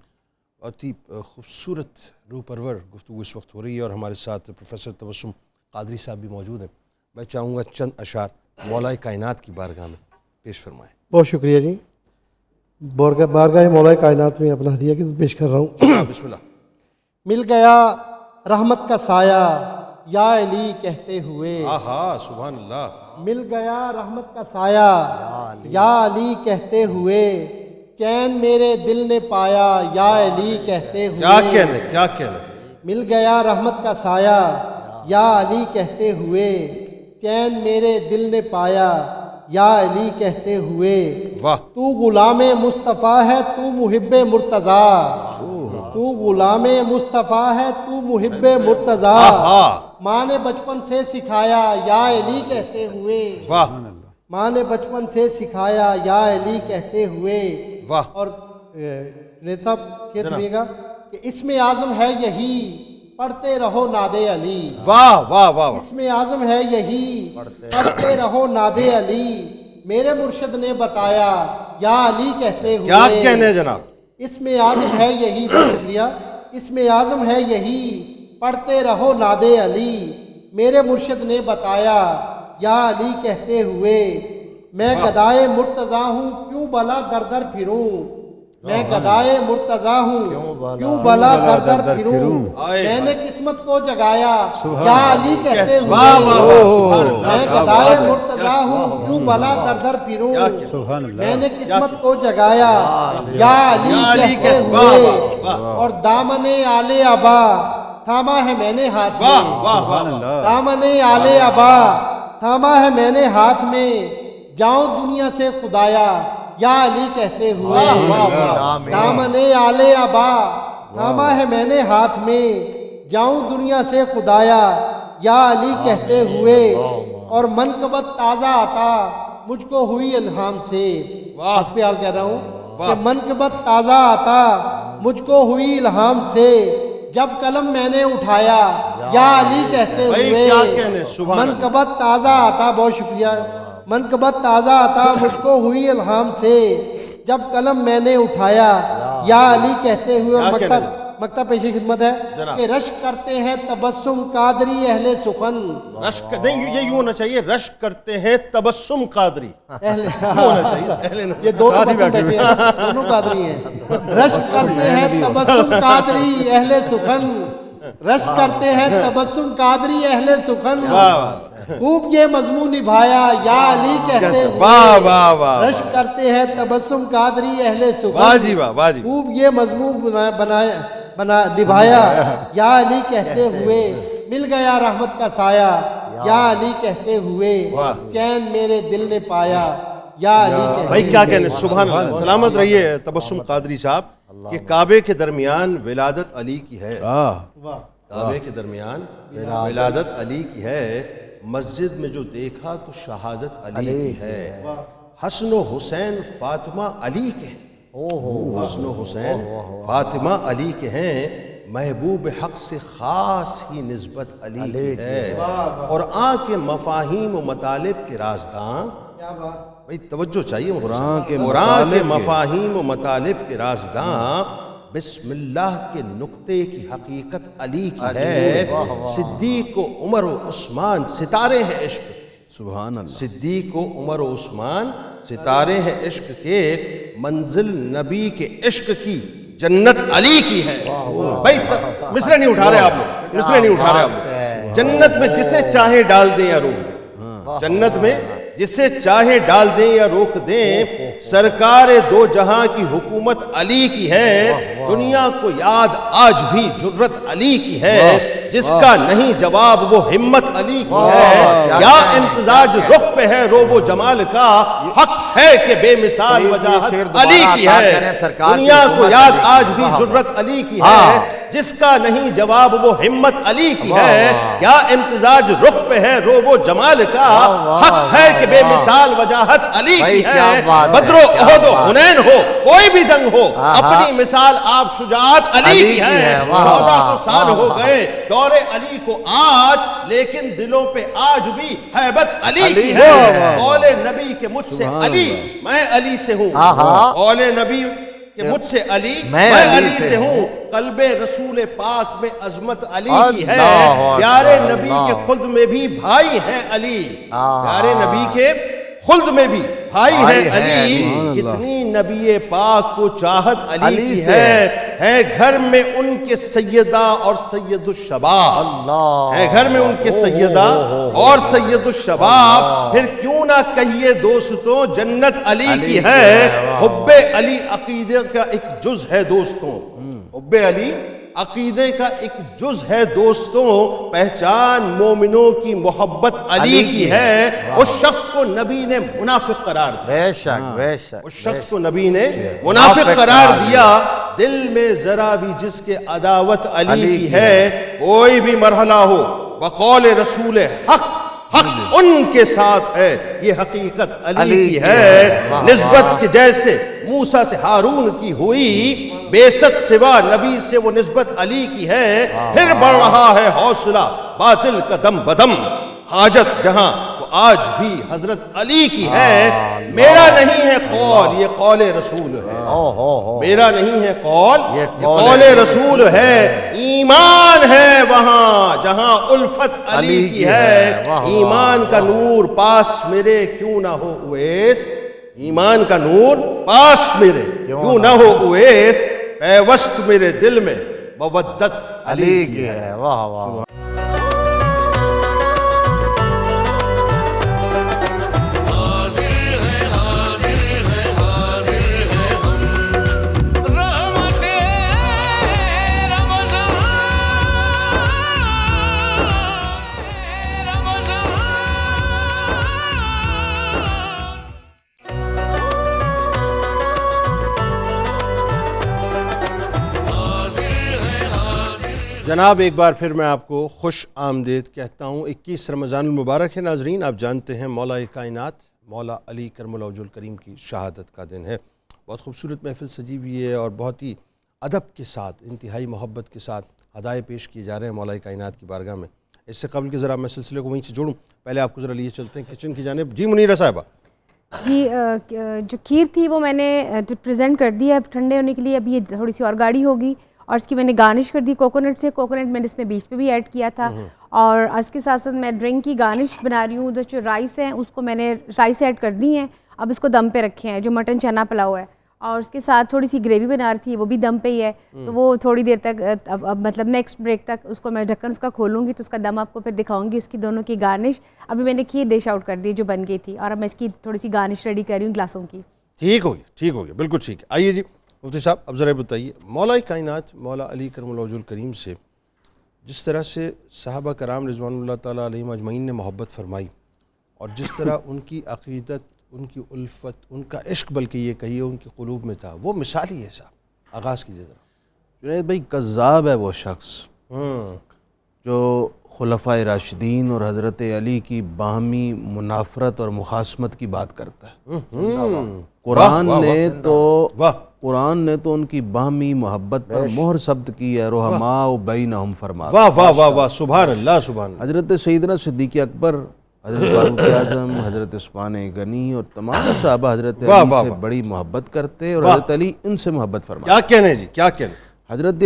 بہت ہی خوبصورت روح پرور گفتگو اس وقت ہو رہی ہے، اور ہمارے ساتھ پروفیسر تبسم قادری صاحب بھی موجود ہیں۔ میں چاہوں گا چند اشعار مولا کائنات کی بارگاہ میں پیش فرمائیں۔ بہت شکریہ جی، بارگاہ مولا کائنات میں اپنا ہدیہ کی پیش کر رہا ہوں۔ بسم اللہ۔ مل گیا رحمت کا سایہ یا علی کہتے ہوئے، آہا سبحان اللہ، مل گیا رحمت کا سایہ یا علی کہتے ہوئے، چین میرے دل نے پایا یا علی کہتے ہوئے، کیا کہنے، کیا کہنے۔ مل گیا رحمت کا سایہ یا علی کہتے ہوئے، چین میرے دل نے پایا یا علی کہتے ہوئے، واہ، تو غلام مصطفیٰ ہے تو محب مرتضیٰ، تو غلام مصطفیٰ ہے تو محب مرتضیٰ، ماں نے بچپن سے سکھایا یا علی کہتے ہوئے، واہ، ماں نے بچپن سے سکھایا یا علی کہتے ہوئے، واہ۔ اور جنید صاحب شعر سنیے گا کہ اسم اعظم ہے یہی پڑھتے رہو ناد علی، واہ واہ واہ، اسم اعظم ہے یہی پڑھتے رہو ناد علی، میرے مرشد نے بتایا یا علی کہتے ہوئے، کیا کہنے جناب۔ اسم اعظم ہے یہی، بہت شکریہ، اسم اعظم ہے یہی پڑھتے رہو ناد علی، میرے مرشد نے بتایا یا علی کہتے ہوئے، میں گدائے مرتضیٰ ہوں کیوں بلا در در پھروں، میں گدائے مرتضیٰ ہوں کیوں بلا در در پھروں، میں نے قسمت کو جگایا یا علی کہتے ہوئے، میں گدائے مرتضیٰ ہوں کیوں بلا در در پھروں، میں نے قسمت کو جگایا یا علی کہتے ہوئے، اور دامن آل ابا تھاما ہے میں نے ہاتھ میں، دامن آل ابا تھاما ہے میں نے ہاتھ میں، جاؤں دنیا سے خدایا یا علی کہتے ہوئے، دامن آل ابا تھاما ہے میں نے ہاتھ میں، جاؤں دنیا سے خدایا یا علی کہتے ہوئے، اور منقبت تازہ آتا مجھ کو ہوئی الہام سے، حسب حال کہہ رہا ہوں کہ منقبت تازہ آتا مجھ کو ہوئی الہام سے، جب قلم میں نے اٹھایا یا علی کہتے ہوئے، منقبت تازہ آتا، بہت شکریہ، منقبت تازہ آتا مجھ کو ہوئی الہام سے، جب قلم میں نے اٹھایا یا علی کہتے ہوئے، اور مکتب پیش خدمت ہے کہ رشک کرتے ہیں تبسم قادری اہل سخن، رشک نہیں، یہ یوں ہونا چاہیے، رشک کرتے ہیں تبسم قادری، ہونا چاہیے، یہ دو تبسم بیٹھے ہیں، دونوں قادری ہیں، رشک کرتے ہیں تبسم قادری اہل سخن، رشک کرتے ہیں تبسم قادری اہل سخن، خوب یہ مضمون نبھایا یا علی کہتے واہ واہ واہ، رش کرتے ہیں تبسم قادری اہل واہ سخن، جی واہ، واہ جی، خوب یہ مضمون نبھایا یا علی کہتے ہوئے، مل گیا رحمت کا سایہ یا علی کہتے ہوئے، چین میرے دل نے پایا یا علی کہتے بھائی کیا کہنے، سبحان اللہ، سلامت رہیے تبسم قادری صاحب، کہ کعبے کے درمیان ولادت علی کی ہے، کعبے کے درمیان ولادت علی کی ہے، مسجد میں جو دیکھا تو شہادت علی کی ہے، حسن و حسین فاطمہ علی کے ہیں، حسن و حسین فاطمہ علی کے ہیں، محبوب حق سے خاص ہی نسبت علی کی ہے، اور آن کے مفاہیم و مطالب کے رازداں، بھئی توجہ چاہیے، قرآن کے مفاہیم و مطالب کے رازداں، بسم اللہ کے نقطے کی حقیقت علی کی ہے، صدیق و عمر و عثمان ستارے ہیں عشق، سبحان اللہ، صدیق و عمر و عثمان ستارے ہیں عشق کے، منزل نبی کے عشق کی جنت علی کی ہے۔ بھائی مصرے نہیں اٹھا رہے آپ لوگ، مصرے نہیں اٹھا رہے آپ لوگ، جنت میں جسے چاہیں ڈال دیں یا روک دیں، جنت میں جسے چاہے ڈال دیں یا روک دیں، سرکار دو جہاں کی حکومت علی کی ہے، دنیا کو یاد آج بھی جرت علی کی ہے، جس کا نہیں جواب وہ ہمت علی کی ہے، یا امتزاج رخ پہ ہے روب و جمال کا، حق ہے کہ بے مثال وجاہت علی کی ہے، دنیا کو یاد آج بھی جرت علی کی ہے، جس کا نہیں جواب وہ ہمت علی کی ہے، یا امتزاج رخ پہ ہے روب و جمال کا، حق ہے کہ بے مثال وجاہت علی کی ہے، بدر و احد و حنین ہو کوئی بھی جنگ ہو، اپنی مثال آپ شجاعت علی کی ہے، 1400 سال ہو گئے دور علی کو آج، لیکن دلوں پہ آج بھی حیبت علی کی ہے، قول نبی کے مجھ سے علی میں علی سے ہوں، قول نبی کہ مجھ سے علی میں علی سے ہوں، قلب رسول پاک میں عظمت علی کی ہے، پیارے نبی کے خلد میں بھی بھائی ہیں علی، پیارے نبی کے خلد میں بھی بھائی ہیں علی، کتنی نبی پاک کو چاہت علی کی ہے گھر میں ان کے سیدہ اور سید الشباب، ہے گھر میں ان کے سیدہ اور سید الشباب، پھر کیوں نہ کہیے دوستوں جنت علی کی ہے، حب علی عقیدے کا ایک جز ہے دوستوں، حب علی عقیدے کا ایک جز ہے دوستوں، پہچان مومنوں کی محبت علی کی ہے، اس شخص کو نبی نے منافق قرار دیا، بے شک بے شک، اس شخص کو نبی نے منافق قرار دیا، دل میں ذرا بھی جس کے عداوت علی کی ہے، کوئی بھی مرحلہ ہو بقول رسول حق ان کے ساتھ ہے، یہ حقیقت علی کی ہے، نسبت کے جیسے موسیٰ سے ہارون کی ہوئی، بے ست سوا نبی سے وہ نسبت علی کی ہے، پھر بڑھ رہا ہے حوصلہ باطل کا دم بدم، حاجت جہاں وہ آج بھی حضرت علی کی ہے، میرا نہیں ہے قول یہ قول رسول ہے، میرا نہیں ہے قول یہ قول رسول ہے، ایمان ہے وہاں جہاں الفت علی کی ہے، ایمان کا نور پاس میرے کیوں نہ ہو اویس، ایمان کا نور پاس میرے کیوں نہ ہو اویس، پیوست میرے دل میں مودت علی کی ہے۔ واہ واہ، جناب ایک بار پھر میں آپ کو خوش آمدید کہتا ہوں، 21 رمضان المبارک ہے ناظرین، آپ جانتے ہیں مولا کائنات مولا علی کرم اللہ وجہ الکریم کی شہادت کا دن ہے، بہت خوبصورت محفل سجی ہوئی ہے اور بہت ہی ادب کے ساتھ انتہائی محبت کے ساتھ ہدایے پیش کیے جا رہے ہیں مولا کائنات کی بارگاہ میں۔ اس سے قبل کہ ذرا میں سلسلے کو وہیں سے جوڑوں، پہلے آپ کو ذرا لیے چلتے ہیں کچن کی جانب۔ جی منیرہ صاحبہ، جی جو کھیر تھی وہ میں نے پریزنٹ کر دی ہے ٹھنڈے ہونے کے لیے، اب یہ تھوڑی سی اور گاڑی ہوگی، اور اس کی میں نے گارنش کر دی کوکونٹ سے، کوکونٹ میں نے اس میں بیچ پہ بھی ایڈ کیا تھا، اور اس کے ساتھ ساتھ میں ڈرنک کی گارنش بنا رہی ہوں، جو رائس ہیں اس کو میں نے رائس ایڈ کر دی ہیں، اب اس کو دم پہ رکھے ہیں، جو مٹن چنا پلاؤ ہے، اور اس کے ساتھ تھوڑی سی گریوی بنا رہی تھی، وہ بھی دم پہ ہی ہے، تو وہ تھوڑی دیر تک اب مطلب نیکسٹ بریک تک اس کو میں ڈھکن اس کا کھولوں گی تو اس کا دم آپ کو پھر دکھاؤں گی، اس کی دونوں کی گارنش ابھی میں نے کھیر ڈش آؤٹ کر دی جو بن گئی تھی، اور اب میں اس کی تھوڑی سی گارنش ریڈی کر رہی ہوں گلاسوں کی۔ ٹھیک ہو گیا بالکل ٹھیک ہے۔ آئیے جی مفتی صاحب، اب ذرا بتائیے مولا کائنات مولا علی کرم اللہ وجہ الکریم سے جس طرح سے صحابہ کرام رضوان اللہ تعالیٰ علیہم اجمعین نے محبت فرمائی، اور جس طرح ان کی عقیدت، ان کی الفت، ان کا عشق بلکہ یہ کہیے ان کے قلوب میں تھا، وہ مثال ہی ہے صاحب، آغاز کیجیے ذرا۔ جنید بھائی، کذاب ہے وہ شخص جو خلفائے راشدین اور حضرت علی کی باہمی منافرت اور مخاصمت کی بات کرتا ہے۔ قرآن نے تو ان کی باہمی محبت پر مہر ثبت کی ہے، رحماء بینہم فرما۔ واہ واہ واہ واہ، سبحان اللہ سبحان اللہ۔ حضرت سیدنا صدیق اکبر، حضرت فاروق اعظم، حضرت عثمان غنی اور تمام صحابہ حضرت علی سے بڑی محبت کرتے اور حضرت علی ان سے محبت فرماتے۔ کیا کہنے جی، کیا کہنے۔ حضرت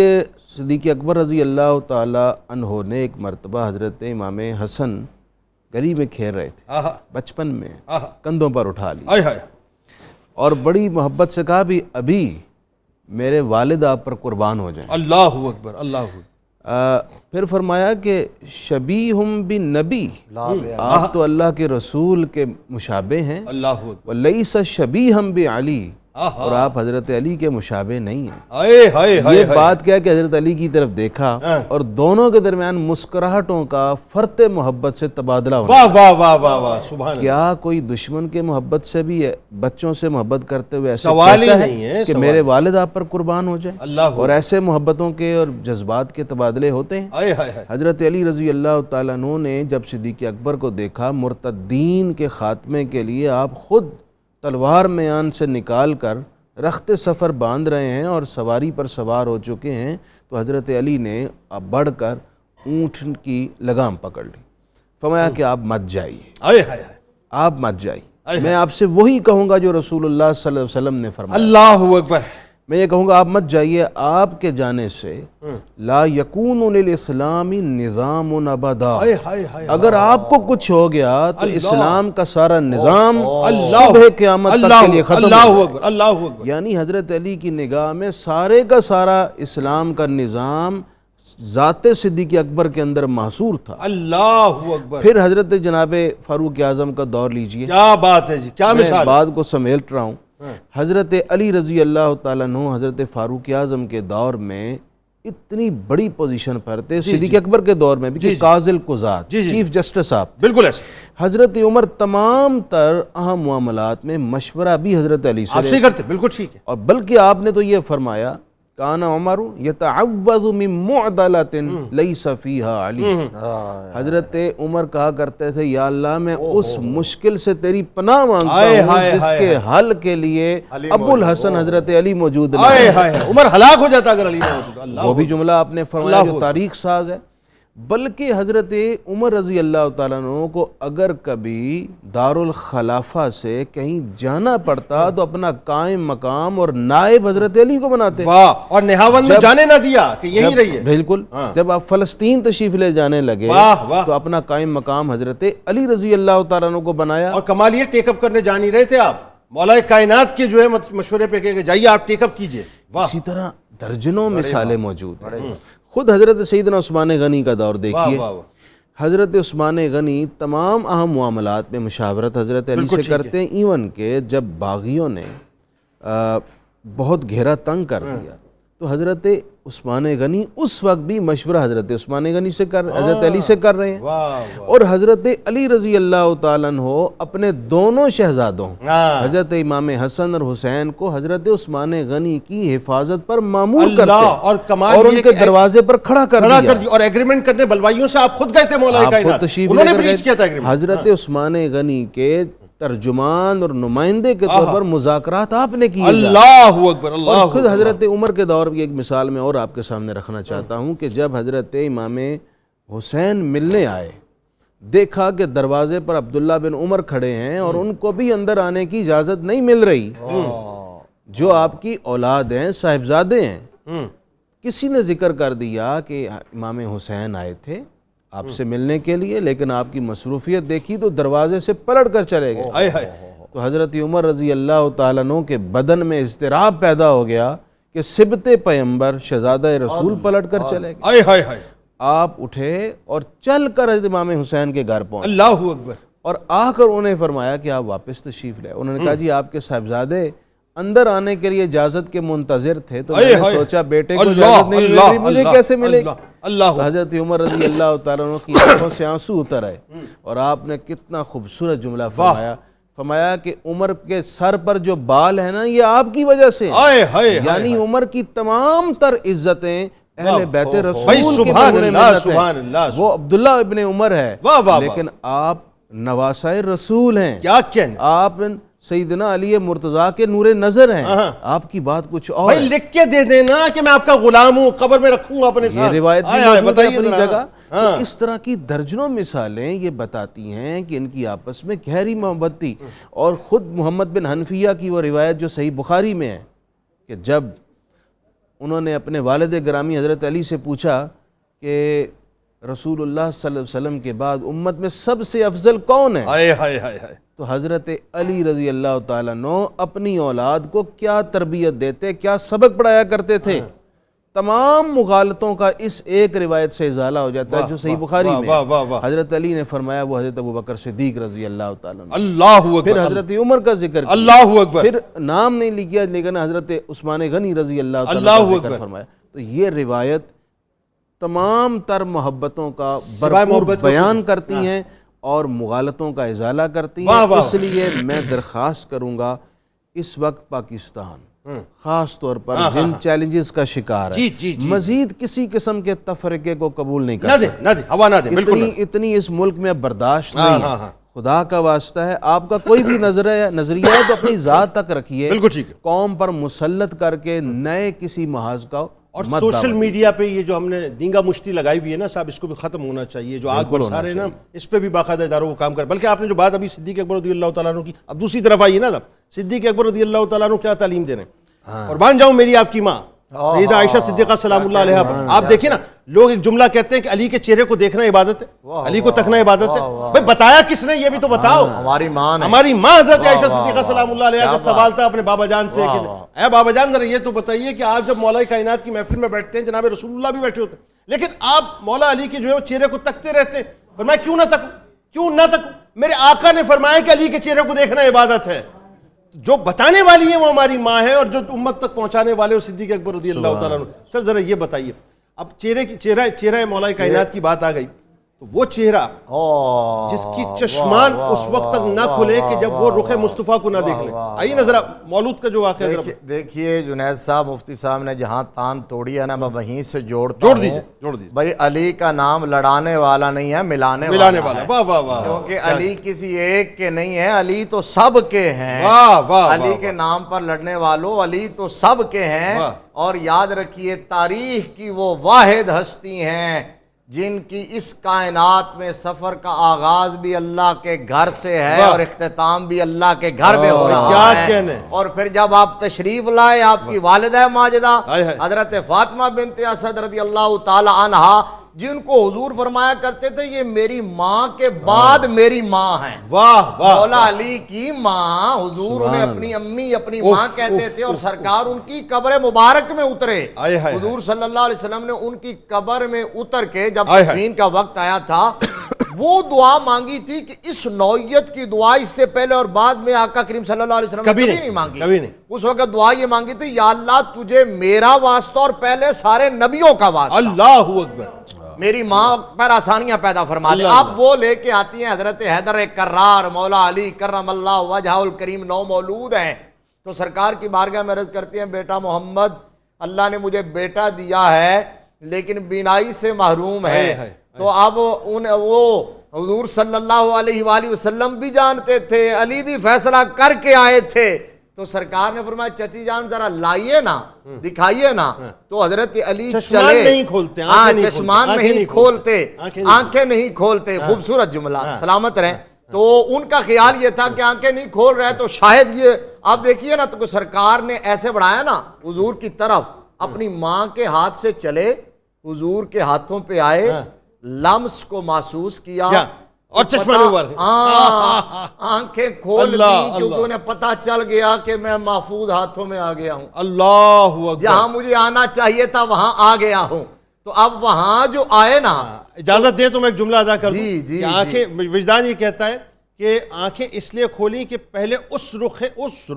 صدیق اکبر رضی اللہ تعالی عنہ نے ایک مرتبہ حضرت امام حسن گلی میں کھیل رہے تھے، بچپن میں کندھوں پر اٹھا لی اور بڑی محبت سے کہا بھی ابھی میرے والد آپ پر قربان ہو جائیں۔ اللہ اکبر اللہ اکبر۔ پھر فرمایا کہ شبیہم بالنبی، آپ تو اللہ کے رسول کے مشابہ ہیں، اللہ اکبر۔ ولیس شبیہم بعلی، اور آپ حضرت علی کے مشابہ نہیں ہیں۔ یہ بات کیا کہ حضرت علی کی طرف دیکھا اور دونوں کے درمیان مسکراہٹوں کا فرط محبت سے تبادلہ ہوا۔ واہ واہ واہ واہ واہ، سبحان اللہ۔ کیا کوئی دشمن کے محبت سے بھی بچوں سے محبت کرتے ہوئے ایسا سوال ہی کہتا نہیں ہے کہ میرے والد آپ پر قربان ہو جائیں؟ اللہ اور ایسے محبتوں کے اور جذبات کے تبادلے ہوتے ہیں۔ حضرت علی رضی اللہ تعالیٰ عنہ نے جب صدیق اکبر کو دیکھا مرتدین کے خاتمے کے لیے آپ خود تلوار میان سے نکال کر رخت سفر باندھ رہے ہیں اور سواری پر سوار ہو چکے ہیں، تو حضرت علی نے بڑھ کر اونٹ کی لگام پکڑ لی، فرمایا کہ آپ مت جائیے، آپ مت جائیے، میں آپ سے وہی کہوں گا جو رسول اللہ صلی اللہ علیہ وسلم نے فرمایا۔ اللہ اکبر۔ میں یہ کہوں گا آپ مت جائیے، آپ کے جانے سے لا یکون للاسلام نظام ابدا، اگر آپ کو کچھ ہو گیا تو اسلام کا سارا نظام صبح قیامت تک کے لیے ختم ہو گیا۔ اللہ اکبر۔ یعنی حضرت علی کی نگاہ میں سارے کا سارا اسلام کا نظام ذات صدیق اکبر کے اندر محصور تھا۔ اللہ اکبر۔ پھر حضرت جناب فاروق اعظم کا دور لیجئے، کیا بات ہے جی، کیا میں مثال۔ بات کو سمیٹ رہا ہوں۔ حضرت علی رضی اللہ تعالیٰ عنہ حضرت فاروق اعظم کے دور میں اتنی بڑی پوزیشن پر تھے، صدیق اکبر کے دور میں بھی کہ قاضی القضات، چیف جسٹس آپ، بالکل ایسے۔ حضرت عمر تمام تر اہم معاملات میں مشورہ بھی حضرت علی سے کرتے، بالکل ٹھیک ہے۔ اور بلکہ آپ نے تو یہ فرمایا کان عمر یتعوذ من معضلۃ لیس فیہا علی، حضرت عمر کہا کرتے تھے یا اللہ میں اس مشکل سے تیری پناہ مانگتا ہوں جس کے حل کے لیے ابو الحسن حضرت علی موجود نہیں۔ عمر ہلاک ہو جاتا اگر علی نہ ہوتا۔ وہ بھی جملہ آپ نے فرمایا جو تاریخ ساز ہے۔ بلکہ حضرت عمر رضی اللہ تعالیٰ عنہ کو اگر کبھی دارالخلافہ سے کہیں جانا پڑتا تو اپنا قائم مقام اور نائب حضرت علی کو بناتے۔ واہ، اور نہاون میں جانے نہ دیا کہ یہیں رہیے۔ بالکل، جب آپ فلسطین تشریف لے جانے لگے تو اپنا قائم مقام حضرت علی رضی اللہ تعالیٰ عنہ کو بنایا۔ اور کمال یہ ٹیک اپ کرنے جا نہیں رہے تھے آپ، مولا کائنات کے جو ہے مشورے پہ کہ جائیے آپ ٹیک اپ کیجئے۔ اسی طرح درجنوں مثالیں موجود ہیں۔ خود حضرت سیدنا عثمان غنی کا دور دیکھیے، حضرت عثمان غنی تمام اہم معاملات میں مشاورت حضرت علی سے کرتے ہیں، ایون کہ جب باغیوں نے بہت گھیرا تنگ کر دیا تو حضرت عثمان غنی اس وقت بھی مشورہ حضرت عثمان غنی سے حضرت علی سے کر رہے ہیں۔ اور حضرت علی رضی اللہ تعالیٰ عنہ اپنے دونوں شہزادوں حضرت امام حسن اور حسین کو حضرت عثمان غنی کی حفاظت پر معمور کرتے اور ان کے دروازے پر کھڑا کر دیا، اور ایگریمنٹ کرنے بلوائیوں سے آپ خود گئے تھے مولا کائنات، انہوں نے بریچ کیا تھا ایگریمنٹ۔ حضرت عثمان غنی کے ترجمان اور نمائندے کے طور پر مذاکرات آپ نے کیے۔ اللہ اکبر۔ اور خود حضرت عمر کے دور کی ایک مثال میں اور آپ کے سامنے رکھنا چاہتا ہوں کہ جب حضرت امام حسین ملنے آئے، دیکھا کہ دروازے پر عبداللہ بن عمر کھڑے ہیں اور ان کو بھی اندر آنے کی اجازت نہیں مل رہی، جو آپ کی اولاد ہیں، صاحبزادے ہیں۔ کسی نے ذکر کر دیا کہ امام حسین آئے تھے آپ سے ملنے کے لیے، لیکن آپ کی مصروفیت دیکھی تو دروازے سے پلٹ کر چلے گئے۔ تو حضرت عمر رضی اللہ تعالیٰ عنہ کے بدن میں اضطراب پیدا ہو گیا کہ سبط پیمبر شہزادہ رسول پلٹ کر چلے گئے. آئے ہائے ہائے. آپ اٹھے اور چل کر حضرت امام حسین کے گھر پہنچے اللہ اکبر. اور آ کر انہیں فرمایا کہ آپ واپس تشریف لے. انہوں نے کہا جی آپ کے صاحبزادے اندر آنے کے لیے اجازت کے منتظر تھے تو میں نے سوچا بیٹے کو اجازت نہیں مل رہی مجھے کیسے ملے گی. تو حضرت عمر رضی اللہ تعالیٰ عنہ کی آنکھوں سے آنسو اتر آئے اور آپ نے کتنا خوبصورت جملہ فرمایا کہ عمر کے سر پر جو بال ہیں نا یہ آپ کی وجہ سے یعنی عمر کی تمام تر عزتیں اہل بیت رسول کے بڑھنے ملت ہیں. وہ عبداللہ ابن عمر ہے لیکن آپ نواسۂ رسول ہیں. کیا کہنے. آپ سیدنا علی مرتضیٰ کے نور نظر ہیں. آپ کی بات کچھ اور بھائی لکھ کے دے دینا کہ میں آپ کا غلام ہوں قبر میں رکھوں اپنے ساتھ. یہ روایت بھی موجود ہے اپنی جگہ. تو اس طرح کی درجنوں مثالیں یہ بتاتی ہیں کہ ان کی آپس میں گہری محبت تھی. اور خود محمد بن حنفیہ کی وہ روایت جو صحیح بخاری میں ہے کہ جب انہوں نے اپنے والد گرامی حضرت علی سے پوچھا کہ رسول اللہ صلی اللہ علیہ وسلم کے بعد امت میں سب سے افضل کون ہے تو حضرت علی رضی اللہ تعالیٰ عنہ اپنی اولاد کو کیا تربیت دیتے, کیا سبق پڑھایا کرتے تھے. تمام مغالطوں کا اس ایک روایت سے ازالہ ہو جاتا ہے جو صحیح بخاری میں ہے. حضرت علی نے فرمایا وہ حضرت ابوبکر صدیق رضی اللہ تعالیٰ عنہ. اللہ اکبر. پھر حضرت عمر کا ذکر کیا, اللہ اکبر. پھر نام نہیں لکھا لیکن حضرت عثمان غنی رضی اللہ تعالیٰ عنہ کا ذکر فرمایا. تو یہ روایت تمام تر محبتوں کا بھرپور بیان کرتی ہیں اور مغالطوں کا ازالہ کرتی ہیں. اس لیے میں درخواست کروں گا اس وقت پاکستان خاص طور پر جن چیلنجز کا شکار ہے مزید کسی قسم کے تفرقے کو قبول نہیں کرتا. اتنی اس ملک میں برداشت نہیں ہے. خدا کا واسطہ ہے آپ کا کوئی بھی نظریہ ہے تو اپنی ذات تک رکھیے. قوم پر مسلط کر کے نئے کسی محاذ کا. اور سوشل میڈیا پہ یہ جو ہم نے دینگا مشتی لگائی ہوئی ہے نا صاحب, اس کو بھی ختم ہونا چاہیے. جو آگ برسا رہے ہیں نا اس پہ بھی باقاعدہ اداروں کو کام کر. بلکہ آپ نے جو بات ابھی صدیق اکبر رضی اللہ تعالیٰ عنہ کی, اب دوسری طرف آئیے نا صاحب, صدیق اکبر رضی اللہ تعالیٰ عنہ کیا تعلیم دے رہے ہیں. اور مان جاؤں میری آپ کی ماں سیدہ عائشہ صدیقہ سلام اللہ علیہا پر آپ دیکھیں نا, لوگ ایک جملہ کہتے ہیں کہ علی کے چہرے کو دیکھنا عبادت ہے, علی کو تکنا عبادت ہے. بھائی بتایا کس نے یہ بھی تو بتاؤ. ہماری ماں حضرت عائشہ صدیقہ سلام اللہ علیہا کا سوال تھا اپنے بابا جان سے کہ اے بابا جان ذرا یہ تو بتائیے کہ آپ جب مولا کائنات کی محفل میں بیٹھتے ہیں جناب رسول اللہ بھی بیٹھے ہوتے ہیں لیکن آپ مولا علی کے جو ہے وہ چہرے کو تکتے رہتے ہیں. فرمایا کیوں نہ تکوں. میرے آقا نے فرمایا کہ علی کے چہرے کو دیکھنا عبادت ہے. جو بتانے والی ہے وہ ہماری ماں ہے اور جو امت تک پہنچانے والے وہ صدیق اکبر رضی اللہ تعالیٰ عنہ. سر ذرا یہ بتائیے, اب چہرہ مولا کائنات کی بات آ گئی تو وہ چہرہ جس کی چشمان اس وقت تک نہ کھلے کہ جب وہ رخ مصطفیٰ کو نہ دیکھ لیں. آئیے نا ذرا مولود کا جو واقعہ ہے. دیکھیے جنید صاحب, مفتی صاحب نے جہاں تان توڑی ہے نا میں وہیں سے جوڑ دیجیے. بھائی علی کا نام لڑانے والا نہیں ہے, ملانے والا. کیونکہ علی کسی ایک کے نہیں ہے, علی تو سب کے ہیں. علی کے نام پر لڑنے والوں علی تو سب کے ہیں. اور یاد رکھیے تاریخ کی وہ واحد ہستی ہیں جن کی اس کائنات میں سفر کا آغاز بھی اللہ کے گھر سے ہے اور اختتام بھی اللہ کے گھر میں ہو رہا ہے. اور پھر جب آپ تشریف لائے آپ کی والدہ ماجدہ حضرت فاطمہ بنت اسد رضی اللہ تعالی عنہا, جن کو حضور فرمایا کرتے تھے یہ میری ماں کے بعد میری ماں ہیں. مولا علی کی ماں, حضور انہیں اپنی امی اپنی ماں کہتے تھے اور سرکار ان کی قبر مبارک میں اترے. حضور صلی اللہ علیہ وسلم نے ان کی قبر میں اتر کے جب تدفین کا وقت آیا تھا وہ دعا مانگی تھی کہ اس نوعیت کی دعا اس سے پہلے اور بعد میں آقا کریم صلی اللہ علیہ وسلم نے کبھی نہیں مانگی. اس وقت دعا یہ مانگی تھی یا اللہ تجھے میرا واسطہ اور پہلے سارے نبیوں کا واسطہ, اللہ اکبر, میری ماں پر آسانیاں پیدا فرما دے. اب وہ لے کے آتی ہیں حضرت حیدر کرار, مولا علی کرم اللہ وجہہ الکریم 9 مولود ہیں. تو سرکار کی بارگاہ میں عرض کرتی ہیں بیٹا محمد اللہ نے مجھے بیٹا دیا ہے لیکن بینائی سے محروم ہے. تو اب وہ حضور صلی اللہ علیہ وآلہ وسلم بھی جانتے تھے, علی بھی فیصلہ کر کے آئے تھے. تو سرکار نے فرمایا چچی جان ذرا لائیے نا, دکھائیے نا. تو حضرت علی چلے, نہیں کھولتے, چشمان نہیں کھولتے, آنکھیں نہیں کھولتے. خوبصورت جملہ, سلامت رہیں. تو ان کا خیال یہ تھا کہ آنکھیں نہیں کھول رہے تو شاید یہ, آپ دیکھیے نا, تو سرکار نے ایسے بڑھایا نا حضور کی طرف, اپنی ماں کے ہاتھ سے چلے, حضور کے ہاتھوں پہ آئے, لمس کو محسوس کیا, اور چشمہ نہیں ہوا. آنکھیں کھول دی کیونکہ انہیں پتا چل گیا کہ میں محفوظ ہاتھوں میں آ گیا ہوں. اللہ اکبر. جہاں مجھے آنا چاہیے تھا وہاں آ گیا ہوں. تو اب وہاں جو آئے نا, اجازت دیں تو میں ایک جملہ ادا کر دوں. جی کہ آنکھیں, وجدان یہ کہتا ہے کہ آنکھیں اس لیے کھولیں کہ پہلے اس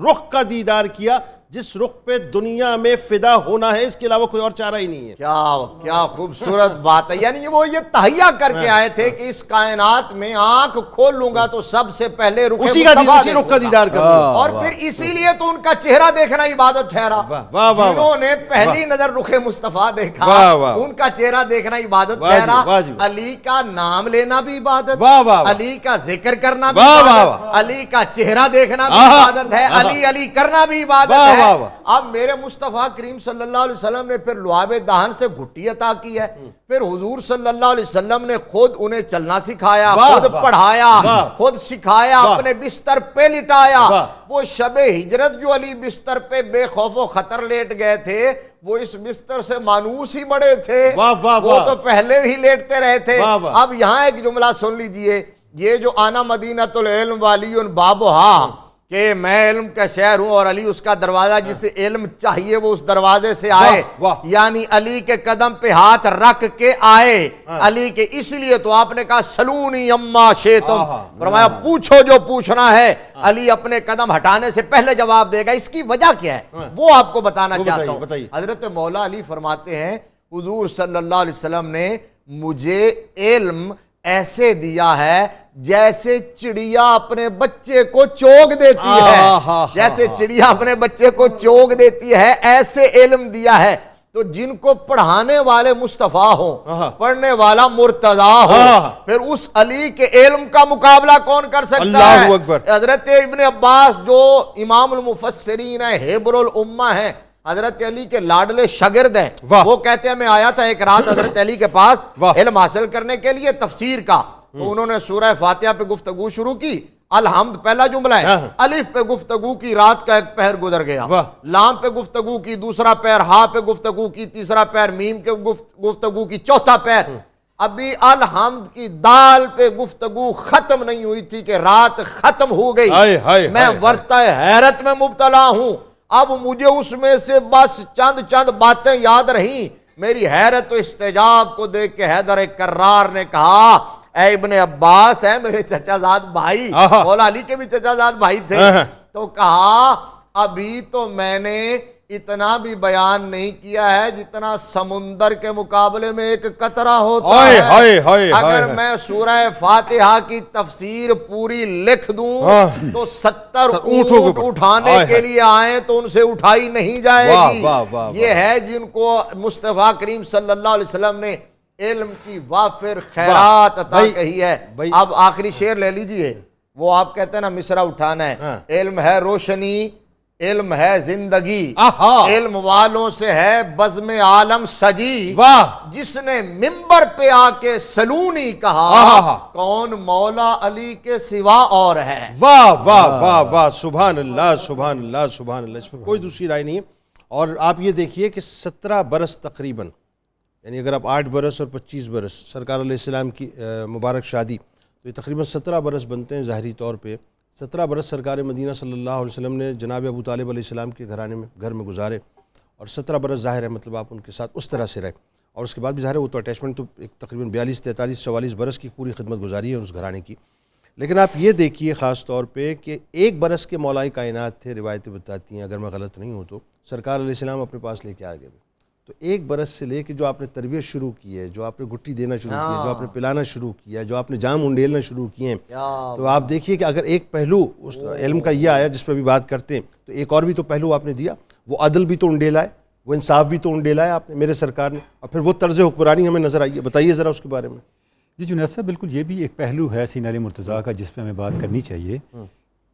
رخ کا دیدار کیا جس رخ پہ دنیا میں فدا ہونا ہے, اس کے علاوہ کوئی اور چارہ ہی نہیں ہے. کیا خوبصورت بات ہے. یعنی وہ یہ تہیہ کر کے آئے تھے کہ اس کائنات میں آنکھ کھول لوں گا تو سب سے پہلے اسی رخ کا دیدار کروں گا. اور پھر اسی لیے تو ان کا چہرہ دیکھنا عبادت ٹھہرا. جنہوں نے پہلی نظر رخ مصطفیٰ دیکھا ان کا چہرہ دیکھنا عبادت ٹھہرا. علی کا نام لینا بھی عبادت, علی کا ذکر کرنا بھی عبادت, علی کا چہرہ دیکھنا بھی عبادت ہے, علی علی کرنا بھی عبادت ہے. اب میرے مصطفیٰ کریم صلی اللہ علیہ وسلم نے پھر لعاب دہن سے گھٹی عطا کی ہے. پھر حضور صلی اللہ علیہ وسلم نے خود انہیں چلنا سکھایا, خود پڑھایا, خود سکھایا, اپنے بستر پہ لٹایا. وہ شب ہجرت جو علی بستر پہ بے خوف و خطر لیٹ گئے تھے, وہ اس بستر سے مانوس ہی بڑے تھے, وہ تو پہلے ہی لیٹتے رہے تھے. اب یہاں ایک جملہ سن لیجئے, یہ جو آنا مدینۃ العلم والی بابہا, کہ میں علم کا شہر ہوں اور علی اس کا دروازہ, جسے علم چاہیے وہ اس دروازے سے آئے. یعنی علی کے قدم پہ ہاتھ رکھ کے آئے علی کے. اس لیے تو آپ نے کہا سلونی اما شئتم, فرمایا پوچھو جو پوچھنا ہے. علی اپنے قدم ہٹانے سے پہلے جواب دے گا. اس کی وجہ کیا ہے وہ آپ کو بتانا چاہتا ہوں. حضرت مولا علی فرماتے ہیں حضور صلی اللہ علیہ وسلم نے مجھے علم ایسے دیا ہے جیسے چڑیا اپنے بچے کو چوگ دیتی ہے, جیسے چڑیا اپنے بچے کو چوگ دیتی ہے, ایسے علم دیا ہے. تو جن کو پڑھانے والے مصطفیٰ ہوں, پڑھنے والا مرتضیٰ ہو, پھر اس علی کے علم کا مقابلہ کون کر سکتا ہے؟ حضرت ابن عباس جو امام المفسرین ہیں, حبر الامہ ہیں, حضرت علی کے لاڈلے شاگرد ہیں, وہ کہتے ہیں میں آیا تھا ایک رات حضرت علی کے پاس علم حاصل کرنے کے لیے تفسیر کا. تو انہوں نے سورہ فاتحہ پہ گفتگو شروع کی. الحمد پہلا جملہ ہے, الف پہ گفتگو کی, رات کا ایک پہر گزر گیا. لام پہ گفتگو کی, دوسرا پہر, ہا پہ گفتگو کی, تیسرا پہر, میم کے گفتگو کی, چوتھا پہر. ابھی الحمد کی دال پہ گفتگو ختم نہیں ہوئی تھی کہ رات ختم ہو گئی. میں ورطہ حیرت میں مبتلا ہوں. اب مجھے اس میں سے بس چند باتیں یاد رہیں. میری حیرت و استعجاب کو دیکھ کے حیدر کرار نے کہا اے ابن عباس, ہے میرے چچا زاد بھائی, مولا علی کے بھی چچا زاد بھائی تھے. تو کہا ابھی تو میں نے اتنا بھی بیان نہیں کیا ہے جتنا سمندر کے مقابلے میں ایک قطرہ ہوتا ہے. اگر میں سورہ فاتحہ کی تفسیر پوری لکھ دوں تو 70 اونٹ اٹھانے کے لیے آئیں تو ان سے اٹھائی نہیں جائے گی. یہ ہے جن کو مصطفیٰ کریم صلی اللہ علیہ وسلم نے علم کی وافر خیرات عطا کہی ہے. اب آخری شعر لے لیجئے, وہ آپ کہتے ہیں نا مصرع اٹھانا ہے. علم ہے روشنی, علم ہے زندگی, علم والوں سے ہے بزم عالم سجی. جس نے منبر پہ آ کے سلونی کہا, کون مولا علی کے سوا اور ہے. واہ واہ واہ واہ, سبحان اللہ سبحان اللہ سبحان اللہ, اس میں کوئی دوسری رائے نہیں ہے. اور آپ یہ دیکھیے کہ 17 برس تقریباً, یعنی اگر آپ 8 برس اور 25 برس سرکار علیہ السلام کی مبارک شادی, تو یہ تقریباً 17 برس بنتے ہیں ظاہری طور پہ. 17 برس سرکار مدینہ صلی اللہ علیہ وسلم نے جناب ابو طالب علیہ السلام کے گھر میں گزارے, اور 17 برس ظاہر ہے مطلب آپ ان کے ساتھ اس طرح سے رہے. اور اس کے بعد بھی ظاہر ہے وہ تو اٹیچمنٹ تو ایک تقریباً 42 43 44 برس کی پوری خدمت گزاری ہے اس گھرانے کی. لیکن آپ یہ دیکھیے خاص طور پہ کہ 1 برس کے مولائے کائنات تھے, روایتیں بتاتی ہیں اگر میں غلط نہیں ہوں تو, سرکار علیہ السلام اپنے پاس لے کے آ گئے تھے. تو 1 برس سے لے کے جو آپ نے تربیت شروع کی ہے, جو آپ نے گٹی دینا شروع کی ہے, جو آپ نے پلانا شروع کیا ہے, جو آپ نے جام انڈیلنا شروع کیے ہیں, تو آپ دیکھیے کہ اگر ایک پہلو اس علم کا یہ آیا جس پہ بھی بات کرتے ہیں, تو ایک اور بھی تو پہلو آپ نے دیا. وہ عدل بھی تو انڈیلا ہے, وہ انصاف بھی تو انڈیلا ہے آپ نے, میرے سرکار نے. اور پھر وہ طرز حکمرانی ہمیں نظر آئی ہے, بتائیے ذرا اس کے بارے میں. جی جنید صاحب, بالکل یہ بھی ایک پہلو ہے سینہ علی مرتضیٰ کا جس پہ ہمیں بات کرنی چاہیے.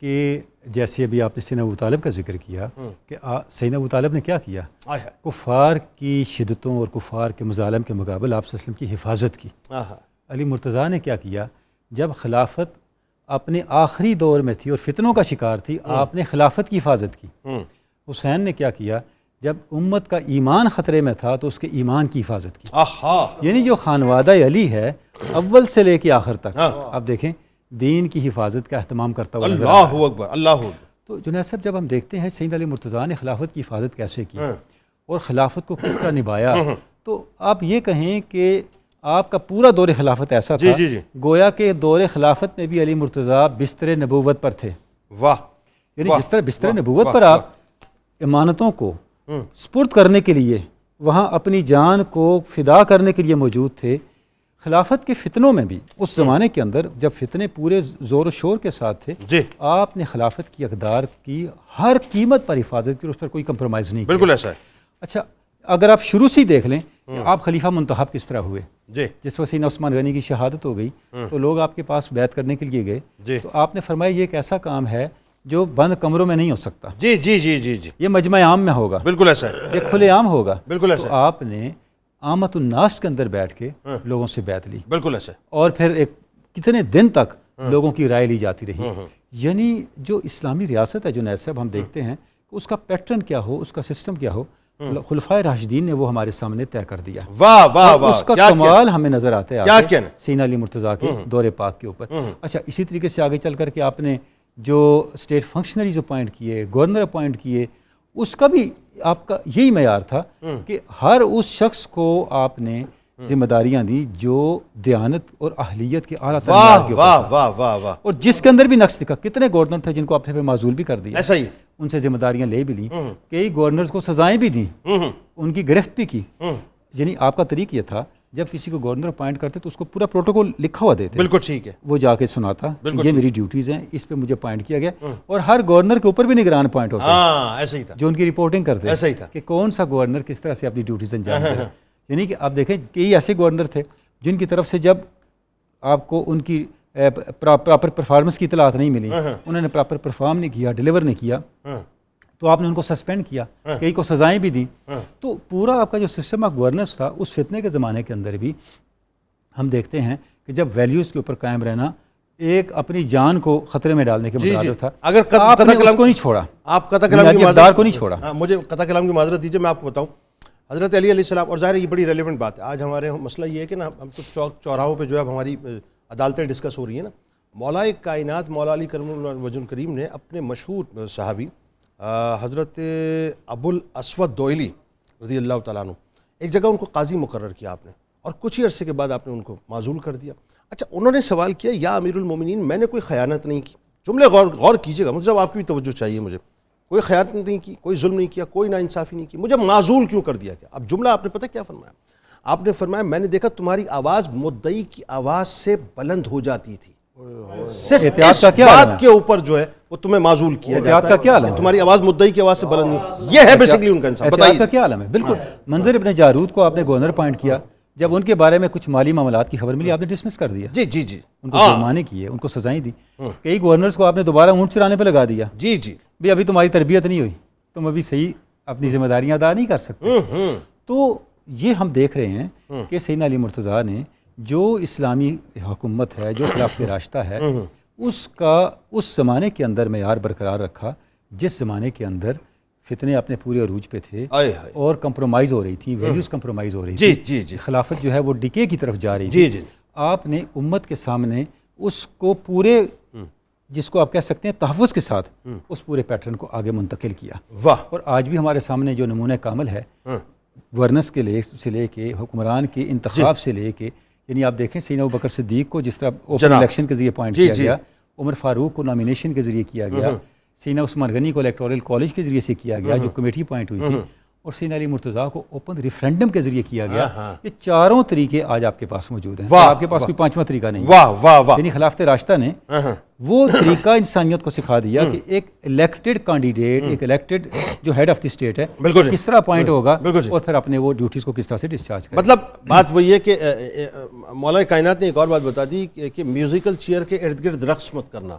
کہ جیسے ابھی آپ نے سیدنا ابو طالب کا ذکر کیا کہ سیدنا ابو طالب نے کیا کیا, کفار کی شدتوں اور کفار کے مظالم کے مقابل آپ صلی اللہ علیہ وسلم کی حفاظت کی. علی مرتضیٰ نے کیا کیا, جب خلافت اپنے آخری دور میں تھی اور فتنوں کا شکار تھی, آپ نے خلافت کی حفاظت کی. حسین نے کیا کیا, جب امت کا ایمان خطرے میں تھا تو اس کے ایمان کی حفاظت کی. آہا یعنی جو خانوادہ علی ہے اول سے لے کے آخر تک آپ دیکھیں دین کی حفاظت کا اہتمام کرتا ہوا نظر آتا ہے. اللہ اکبر اللہ اکبر. تو جنید صاحب جب ہم دیکھتے ہیں سید علی مرتضیٰ نے خلافت کی حفاظت کیسے کی اور خلافت کو کس طرح نبھایا، تو آپ یہ کہیں کہ آپ کا پورا دور خلافت ایسا تھا گویا کہ دور خلافت میں بھی علی مرتضیٰ بستر نبوت پر تھے. واہ. یعنی جس طرح بستر نبوت پر آپ امانتوں کو سپرد کرنے کے لیے وہاں اپنی جان کو فدا کرنے کے لیے موجود تھے، خلافت کے فتنوں میں بھی اس زمانے کے اندر جب فتنے پورے زور و شور کے ساتھ تھے آپ نے خلافت کی اقدار کی ہر قیمت پر حفاظت کی، اس پر کوئی کمپرومائز نہیں. بالکل ایسا ہے. اچھا اگر آپ شروع سے ہی دیکھ لیں کہ آپ خلیفہ منتخب کس طرح ہوئے. جس وقت سیدنا عثمان غنی کی شہادت ہو گئی تو لوگ آپ کے پاس بیعت کرنے کے لیے گئے تو آپ نے فرمایا یہ ایک ایسا کام ہے جو بند کمروں میں نہیں ہو سکتا. جی جی جی جی جی یہ مجمع عام میں ہوگا. بالکل ایسا ہے. یہ کھلے عام ہوگا. بالکل ایسا ہے. آپ نے عامت الناس کے اندر بیٹھ کے لوگوں سے بیعت لی. بالکل ایسا ہے. اور پھر ایک کتنے دن تک لوگوں کی رائے لی جاتی رہی. یعنی جو اسلامی ریاست ہے جنید صاحب ہم دیکھتے ہیں کہ اس کا پیٹرن کیا ہو، اس کا سسٹم کیا ہو، خلفائے راشدین نے وہ ہمارے سامنے طے کر دیا. واہ واہ واہ. اس کا کمال ہمیں نظر آتا ہے کیا کہنا سیدنا علی مرتضیٰ کے دور پاک کے اوپر. اچھا اسی طریقے سے آگے چل کر کے آپ نے جو اسٹیٹ فنکشنریز اپوائنٹ کیے، گورنر اپوائنٹ کیے، اس کا بھی آپ کا یہی معیار تھا کہ ہر اس شخص کو آپ نے ذمہ داریاں دی جو دیانت اور اہلیت کے اعلیٰ معیار کے اوپر. واہ واہ واہ واہ. اور جس کے اندر بھی نقص دکھا. کتنے گورنر تھے جن کو آپ نے پھر معزول بھی کر دیا. ایسا ہی ان سے ذمہ داریاں لے بھی لیں. کئی گورنرز کو سزائیں بھی دیں، ان کی گرفت بھی کی. یعنی آپ کا طریق یہ تھا جب کسی کو گورنر اپوائنٹ کرتے تو اس کو پورا پروٹوکول لکھا ہوا دیتے. بالکل ٹھیک ہے. وہ جا کے سناتا یہ میری ڈیوٹیز ہیں، اس پہ مجھے اپوائنٹ کیا گیا. اور ہر گورنر کے اوپر بھی نگران اپوائنٹ ہوتے ہیں ایسا ہی تھا جو ان کی رپورٹنگ کرتے ہیں. ایسا ہی تھا کہ کون سا گورنر کس طرح سے اپنی ڈیوٹیز انجام دے. یعنی کہ آپ دیکھیں کئی ایسے گورنر تھے جن کی طرف سے جب آپ کو ان کی پراپر پرفارمنس کی اطلاعات نہیں ملی، انہوں نے پراپر پرفارم نہیں کیا، ڈیلیور نہیں کیا، تو آپ نے ان کو سسپینڈ کیا، کئی کو سزائیں بھی دیں. تو پورا آپ کا جو سسٹم آف گورننس تھا اس فتنے کے زمانے کے اندر بھی ہم دیکھتے ہیں کہ جب ویلیوز کے اوپر قائم رہنا ایک اپنی جان کو خطرے میں ڈالنے کے مترادف تھا. اگر آپ نے اس کو نہیں چھوڑا، آپ قطع کلام کی معذرت کو نہیں چھوڑا. مجھے قطع کلام کی معذرت دیجیے، میں آپ کو بتاؤں حضرت علی علیہ السلام. اور ظاہر ہے یہ بڑی ریلیونٹ بات ہے. آج ہمارے مسئلہ یہ ہے کہ نا ہم تو چوک چوراہوں پہ جو ہے ہماری عدالتیں ڈسکس ہو رہی ہیں نا. مولا کائنات مولا علی کرم اللہ وجہ الکریم نے اپنے مشہور صحابی حضرت ابو الاسود دوئلی رضی اللہ تعالیٰ عنہ ایک جگہ ان کو قاضی مقرر کیا آپ نے، اور کچھ ہی عرصے کے بعد آپ نے ان کو معزول کر دیا. اچھا انہوں نے سوال کیا یا امیر المومنین میں نے کوئی خیانت نہیں کی. جملے غور کیجیے گا، مطلب آپ کی بھی توجہ چاہیے مجھے. کوئی خیانت نہیں کی، کوئی ظلم نہیں کیا، کوئی ناانصافی نہیں کی، مجھے معزول کیوں کر دیا گیا؟ اب جملہ آپ نے پتہ کیا فرمایا؟ آپ نے فرمایا میں نے دیکھا تمہاری آواز مدعی کی آواز سے بلند ہو جاتی تھی، صرف اس بات کے اوپر جو ہے وہ تمہیں معزول کیا جاتا ہے، تمہاری آواز مدعی کی آواز سے بلند نہیں. یہ ہے بیسیکلی ان کا انصاف. بتائیے کا کیا عالم ہے. بالکل. منظر ابن جارود کو آپ نے گورنر اپوائنٹ کیا، جب ان کے بارے میں کچھ مالی معاملات کی خبر ملی آپ نے ڈسمس کر دیا. جی جی جی. ان کو جرمانے کیے، ان کو سزائیں دی. کئی گورنرز کو آپ نے دوبارہ اونٹ چرانے پہ لگا دیا. جی جی. بھی ابھی تمہاری تربیت نہیں ہوئی، تم ابھی صحیح اپنی ذمہ داریاں ادا نہیں کر سکتے. تو یہ ہم دیکھ رہے ہیں کہ سیدنا علی مرتضیٰ نے جو اسلامی حکومت ہے، جو خلافت راشدہ ہے، اس کا اس زمانے کے اندر معیار برقرار رکھا جس زمانے کے اندر فتنے اپنے پورے عروج پہ تھے اور کمپرومائز ہو رہی تھی، ویلیوز کمپرومائز ہو رہی تھی. خلافت جو ہے وہ ڈکے کی طرف جا رہی تھی. آپ نے امت کے سامنے اس کو پورے جس کو آپ کہہ سکتے ہیں تحفظ کے ساتھ اس پورے پیٹرن کو آگے منتقل کیا. اور آج بھی ہمارے سامنے جو نمونہ کامل ہے گورننس کے سے لے کے حکمران کے انتخاب سے لے کے، یعنی آپ دیکھیں سیدنا ابوبکر صدیق کو جس طرح اوپن الیکشن کے ذریعے اپوائنٹ کیا گیا، عمر فاروق کو نامینیشن کے ذریعے کیا گیا، سیدنا عثمان غنی کو الیکٹورل کالج کے ذریعے سے کیا گیا جو کمیٹی اپوائنٹ ہوئی تھی، اور سیدنا علی مرتضیٰ کو اوپن ریفرینڈم کے ذریعے کیا گیا. یہ چاروں طریقے آج آپ کے پاس موجود ہیں. آپ کے پاس کوئی پانچواں طریقہ نہیں. یعنی خلافت راشدہ نے وہ طریقہ انسانیت کو سکھا دیا کہ ایک الیکٹڈ کینڈیڈیٹ، ایک الیکٹڈ جو ہیڈ آف دی اسٹیٹ ہے کس طرح اپوائنٹ ہوگا اور پھر اپنے وہ ڈیوٹیز کو کس طرح سے ڈسچارج کرے. مطلب بات وہی ہے کہ مولا کائنات نے ایک اور بات بتا دی کہ میوزیکل چیئر کے ارد گرد رقص مت کرنا.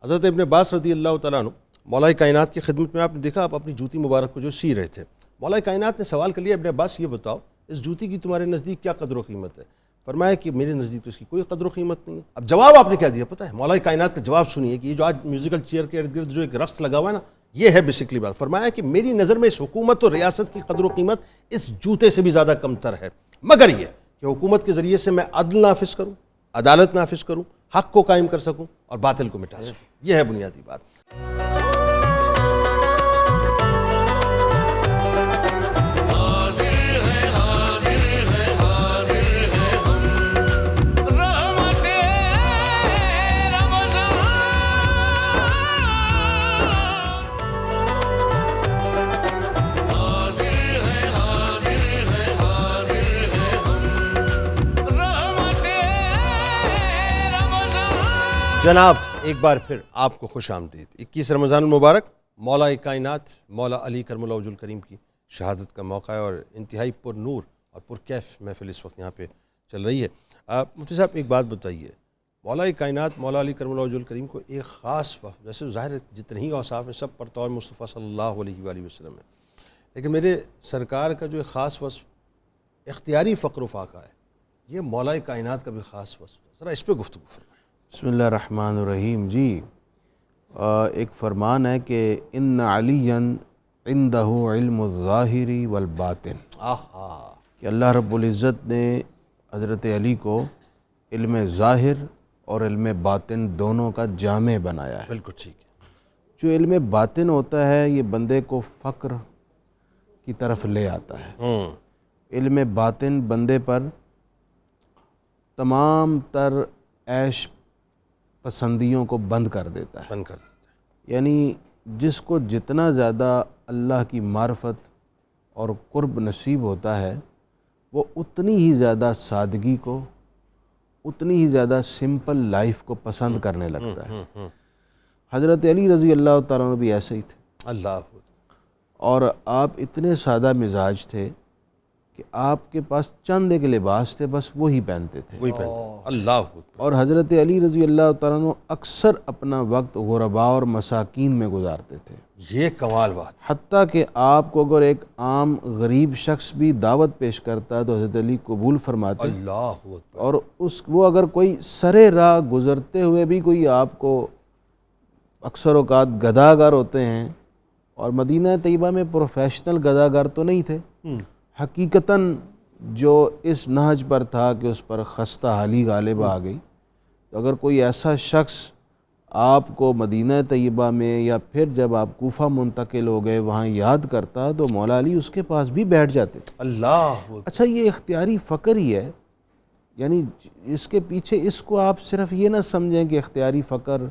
حضرت ابن عباس رضی اللہ تعالیٰ عنہ مولا کائنات کی خدمت میں آپ نے دیکھا آپ اپنی جوتی مبارک کو جو سی رہے تھے، مولا کائنات نے سوال کر لیا ابن عباس یہ بتاؤ اس جوتی کی تمہارے نزدیک کیا قدر و قیمت ہے؟ فرمایا کہ میرے نزدیک تو اس کی کوئی قدر و قیمت نہیں ہے. اب جواب آپ نے کیا دیا پتہ ہے؟ مولا کائنات کا جواب سنیے کہ یہ جو آج میوزیکل چیئر کے ارد گرد جو ایک رقص لگا ہوا ہے نا، یہ ہے بیسکلی بات. فرمایا کہ میری نظر میں اس حکومت اور ریاست کی قدر و قیمت اس جوتے سے بھی زیادہ کم تر ہے، مگر یہ کہ حکومت کے ذریعے سے میں عدل نافذ کروں، عدالت نافذ کروں، حق کو قائم کر سکوں اور باطل کو مٹا سکوں. یہ ہے بنیادی بات. جناب ایک بار پھر آپ کو خوش آمدید. 21 رمضان المبارک مولا کائنات مولا علی کرم اللہ وجہ الکریم کی شہادت کا موقع ہے اور انتہائی پر نور اور پر کیف محفل اس وقت یہاں پہ چل رہی ہے. مفتی صاحب ایک بات بتائیے، مولا کائنات مولا علی کرم اللہ وجہ الکریم کو ایک خاص وقت، ویسے ظاہر ہے جتنے ہی اوصاف ہیں سب پر طور مصطفیٰ صلی اللہ علیہ وآلہ وسلم ہے، لیکن میرے سرکار کا جو ایک خاص وصف اختیاری فقر و فاقہ ہے، یہ مولا کائنات کا بھی خاص وصف ہے. ذرا اس پہ گفتگو فرمائیں. بسم اللہ الرحمن الرحیم. جی ایک فرمان ہے کہ ان علیًا عندہ علم الظاہر والباطن، کہ اللہ رب العزت نے حضرت علی کو علم ظاہر اور علم باطن دونوں کا جامع بنایا ہے. بالکل ٹھیک ہے. جو علم باطن ہوتا ہے یہ بندے کو فقر کی طرف لے آتا ہے. علم باطن بندے پر تمام تر عیش پسندیوں کو بند کر دیتا ہے. یعنی جس کو جتنا زیادہ اللہ کی معرفت اور قرب نصیب ہوتا ہے وہ اتنی ہی زیادہ سادگی کو، اتنی ہی زیادہ سمپل لائف کو پسند کرنے لگتا ہے. حضرت علی رضی اللہ تعالیٰ عنہ بھی ایسے ہی تھے. اللہ. اور آپ اتنے سادہ مزاج تھے کہ آپ کے پاس چند ایک لباس تھے، بس وہی پہنتے تھے. اللہ. اور حضرت علی رضی اللہ تعالیٰ عنہ اکثر اپنا وقت غرباء اور مساکین میں گزارتے تھے. یہ کمال بات. حتیٰ کہ آپ کو اگر ایک عام غریب شخص بھی دعوت پیش کرتا ہے تو حضرت علی قبول فرماتے. اللہ. اور وہ اگر کوئی سرے راہ گزرتے ہوئے بھی کوئی آپ کو، اکثر اوقات گداگر ہوتے ہیں، اور مدینہ طیبہ میں پروفیشنل گداگر تو نہیں تھے، حقیقتاً جو اس نہج پر تھا کہ اس پر خستہ حالی غالب آ گئی، تو اگر کوئی ایسا شخص آپ کو مدینہ طیبہ میں یا پھر جب آپ کوفہ منتقل ہو گئے وہاں یاد کرتا تو مولا علی اس کے پاس بھی بیٹھ جاتے. اللہ. اچھا یہ اختیاری فقر ہی ہے، یعنی اس کے پیچھے اس کو آپ صرف یہ نہ سمجھیں کہ اختیاری فقر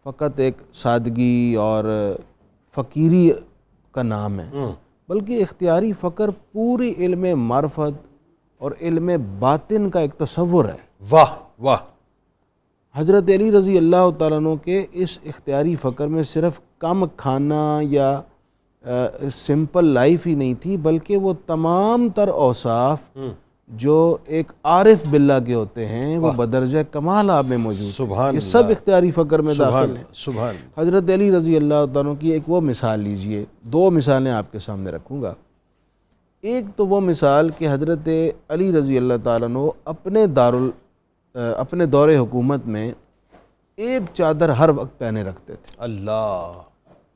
فقط ایک سادگی اور فقیری کا نام ہے، بلکہ اختیاری فقر پوری علم معرفت اور علم باطن کا ایک تصور ہے. واہ واہ. حضرت علی رضی اللہ تعالیٰ عنہ کے اس اختیاری فقر میں صرف کم کھانا یا سمپل لائف ہی نہیں تھی، بلکہ وہ تمام تر اوصاف جو ایک عارف باللہ کے ہوتے ہیں وہ بدرجہ کمال آپ میں موجود. سبحان یہ سب اختیاری فقر میں داخل ہیں. سبحان. حضرت علی رضی اللہ تعالیٰ عنہ کی ایک وہ مثال لیجئے، دو مثالیں آپ کے سامنے رکھوں گا. ایک تو وہ مثال کہ حضرت علی رضی اللہ تعالیٰ عنہ اپنے دور حکومت میں ایک چادر ہر وقت پہنے رکھتے تھے. اللہ.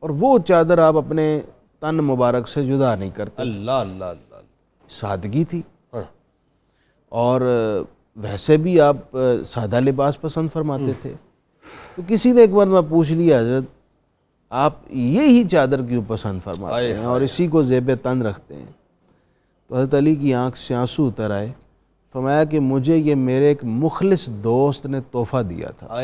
اور وہ چادر آپ اپنے تن مبارک سے جدا نہیں کرتے. اللہ اللہ اللہ. سادگی تھی، اور ویسے بھی آپ سادہ لباس پسند فرماتے تھے. تو کسی نے ایک بار میں پوچھ لیا حضرت آپ یہی چادر کیوں پسند فرماتے ہیں اور اسی کو زیب تن رکھتے ہیں؟ تو حضرت علی کی آنکھ سے آنسو اتر آئے. فرمایا کہ مجھے یہ میرے ایک مخلص دوست نے تحفہ دیا تھا.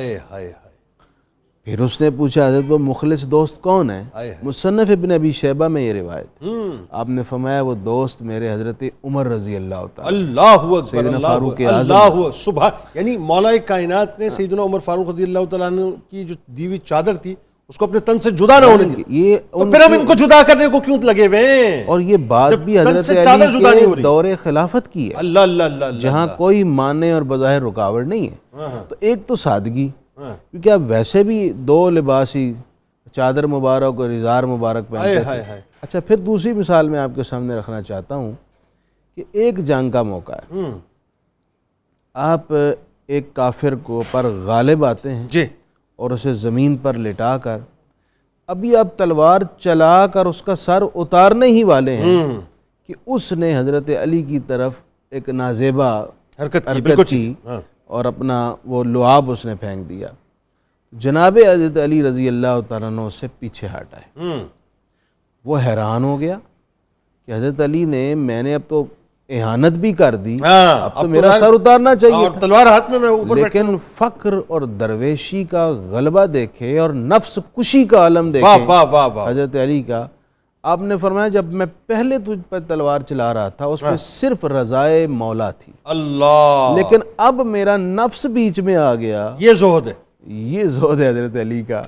پھر اس نے پوچھا حضرت وہ مخلص دوست کون ہے؟ مصنف ابن ابی شیبہ میں یہ روایت. آپ نے فرمایا وہ دوست میرے حضرت عمر رضی اللہ تعالی. اللہ اکبر. اللہ سبحان. یعنی مولا کائنات نے سیدنا عمر فاروق رضی اللہ تعالیٰ عنہ کی جو دیوی چادر تھی اس کو اپنے تن سے جدا نہ ہونے دی. یہ تو پھر ہم ان کو جدا کرنے کو کیوں لگے ہوئے ہیں؟ اور یہ بات بھی حضرت علی کے دور خلافت کی ہے. اللہ اللہ اللہ. جہاں کوئی معنی اور بظاہر رکاوٹ نہیں ہے. تو ایک تو سادگی، کیونکہ آپ ویسے بھی دو لباس ہی، چادر مبارک اور ازار مبارک پہنتے تھے. اچھا پھر دوسری مثال میں آپ کے سامنے رکھنا چاہتا ہوں کہ ایک جنگ کا موقع ہے، آپ ایک کافر کو پر غالب آتے ہیں اور اسے زمین پر لٹا کر ابھی آپ تلوار چلا کر اس کا سر اتارنے ہی والے ہیں کہ اس نے حضرت علی کی طرف ایک نازیبا حرکت کی اور اپنا وہ لعاب اس نے پھینک دیا. جناب حضرت علی رضی اللہ تعالیٰ عنہ سے پیچھے ہٹ آئے. وہ حیران ہو گیا کہ حضرت علی نے میں نے اب تو اہانت بھی کر دی, اب تو میرا سر اتارنا چاہیے اور تلوار ہاتھ میں اوپر, لیکن فقر اور درویشی کا غلبہ دیکھے اور نفس کشی کا عالم دیکھے حضرت علی کا. آپ نے فرمایا جب میں پہلے تجھ پر تلوار چلا رہا تھا اس میں صرف رضائے مولا تھی, اللہ, لیکن اب میرا نفس بیچ میں آ گیا. یہ زہد ہے, یہ زہد ہے حضرت علی کا,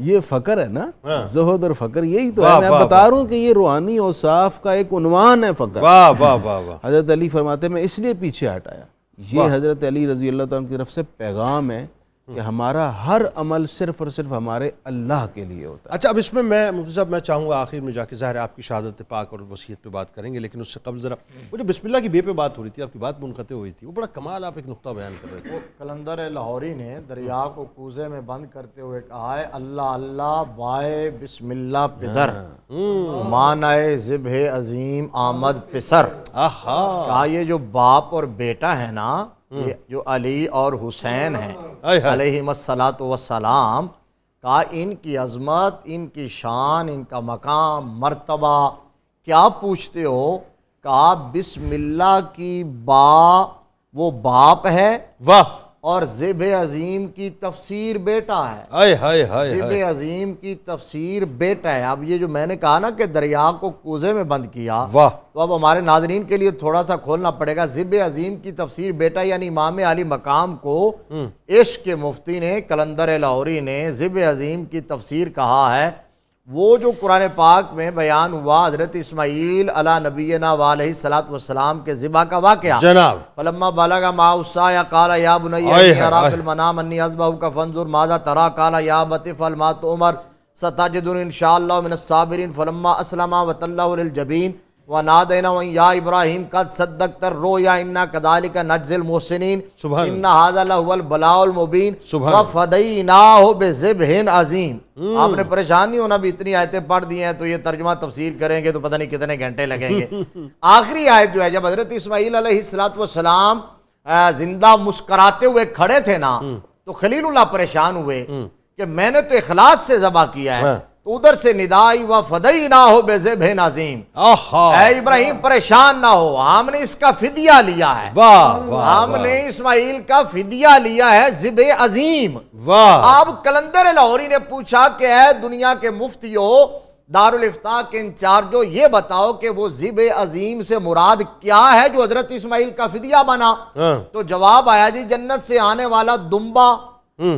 یہ فقر ہے نا, زہد اور فقر یہی تو ہے. میں بتا رہا ہوں کہ یہ روحانی اوصاف کا ایک عنوان ہے فقر. واہ واہ واہ واہ. حضرت علی فرماتے ہیں میں اس لیے پیچھے ہٹ آیا. یہ حضرت علی رضی اللہ تعالیٰ کی طرف سے پیغام ہے کہ ہمارا ہر عمل صرف اور صرف ہمارے اللہ کے لیے ہوتا ہے. اچھا, اب اس میں میں مفتی صاحب میں چاہوں گا آخر میں جا کے ظاہر ہے آپ کی شہادت پاک اور وصیت پہ بات کریں گے, لیکن اس سے قبل ذرا وہ جو بسم اللہ کی بے پہ بات ہو رہی تھی, آپ کی بات منقطع ہوئی تھی, وہ بڑا کمال آپ ایک نقطہ بیان کر رہے تھے. کلندر لاہوری نے دریا کو کوزے میں بند کرتے ہوئے کہا ہے اللہ اللہ بائے بسم اللہ پدر مانائے ذبح عظیم آمد پسر. کہا یہ جو باپ اور بیٹا ہے نا, یہ جو علی اور حسین ہیں علیہم الصلاۃ والسلام, کہا ان کی عظمت, ان کی شان, ان کا مقام مرتبہ کیا پوچھتے ہو. کہا بسم اللہ کی با وہ باپ ہے, واہ, اور ذبح عظیم کی تفسیر بیٹا ہے. ہائے ہائے ہائے, ذبح عظیم کی تفسیر بیٹا ہے. اب یہ جو میں نے کہا نا کہ دریا کو کوزے میں بند کیا, واہ, تو اب ہمارے ناظرین کے لیے تھوڑا سا کھولنا پڑے گا. ذبح عظیم کی تفسیر بیٹا یعنی امام علی مقام کو عشق کے مفتی نے, کلندر لاہوری نے ذبح عظیم کی تفسیر کہا ہے. وہ جو قرآن پاک میں بیان ہوا حضرت اسماعیل علی نبینا وعلیہ الصلوۃ والسلام کے ذبح کا واقعہ جناب, فلما بلغ معه السعی قال یا بنی انی ارى فی المنام انی اذبحک فانظر ماذا ترى قال یا ابت افعل ما تؤمر ستجدنی ان شاء اللہ من الصابرین. فلما اسلم وتلہ للجبین ونادیناہ یا ابراہیم قد صدقت الرؤیا انا کذلک نجزی المحسنین ان ھذا لہو البلاء المبین وفدیناہ بذبح عظیم. آپ نے پریشان نہیں ہونا, بھی اتنی آیتیں پڑھ دی ہیں تو یہ ترجمہ تفسیر کریں گے تو پتہ نہیں کتنے گھنٹے لگیں گے. آخری آیت جو ہے, جب حضرت اسماعیل علیہ السلام زندہ مسکراتے ہوئے کھڑے تھے نا, تو خلیل اللہ پریشان ہوئے کہ میں نے تو اخلاص سے ذبح کیا ہے. تو ادھر سے ندائی وفدیناہ بذبح عظیم, اے ابراہیم پریشان نہ ہو, ہم نے اس کا فدیہ لیا ہے. ہم نے اسماعیل کا فدیہ لیا ہے ذبح عظیم. اب کلندر لاہوری نے پوچھا کہ اے دنیا کے مفتیوں, دارالافتاء کے انچارجو, یہ بتاؤ کہ وہ ذبح عظیم سے مراد کیا ہے جو حضرت اسماعیل کا فدیہ بنا. تو جواب آیا جی جنت سے آنے والا دمبا.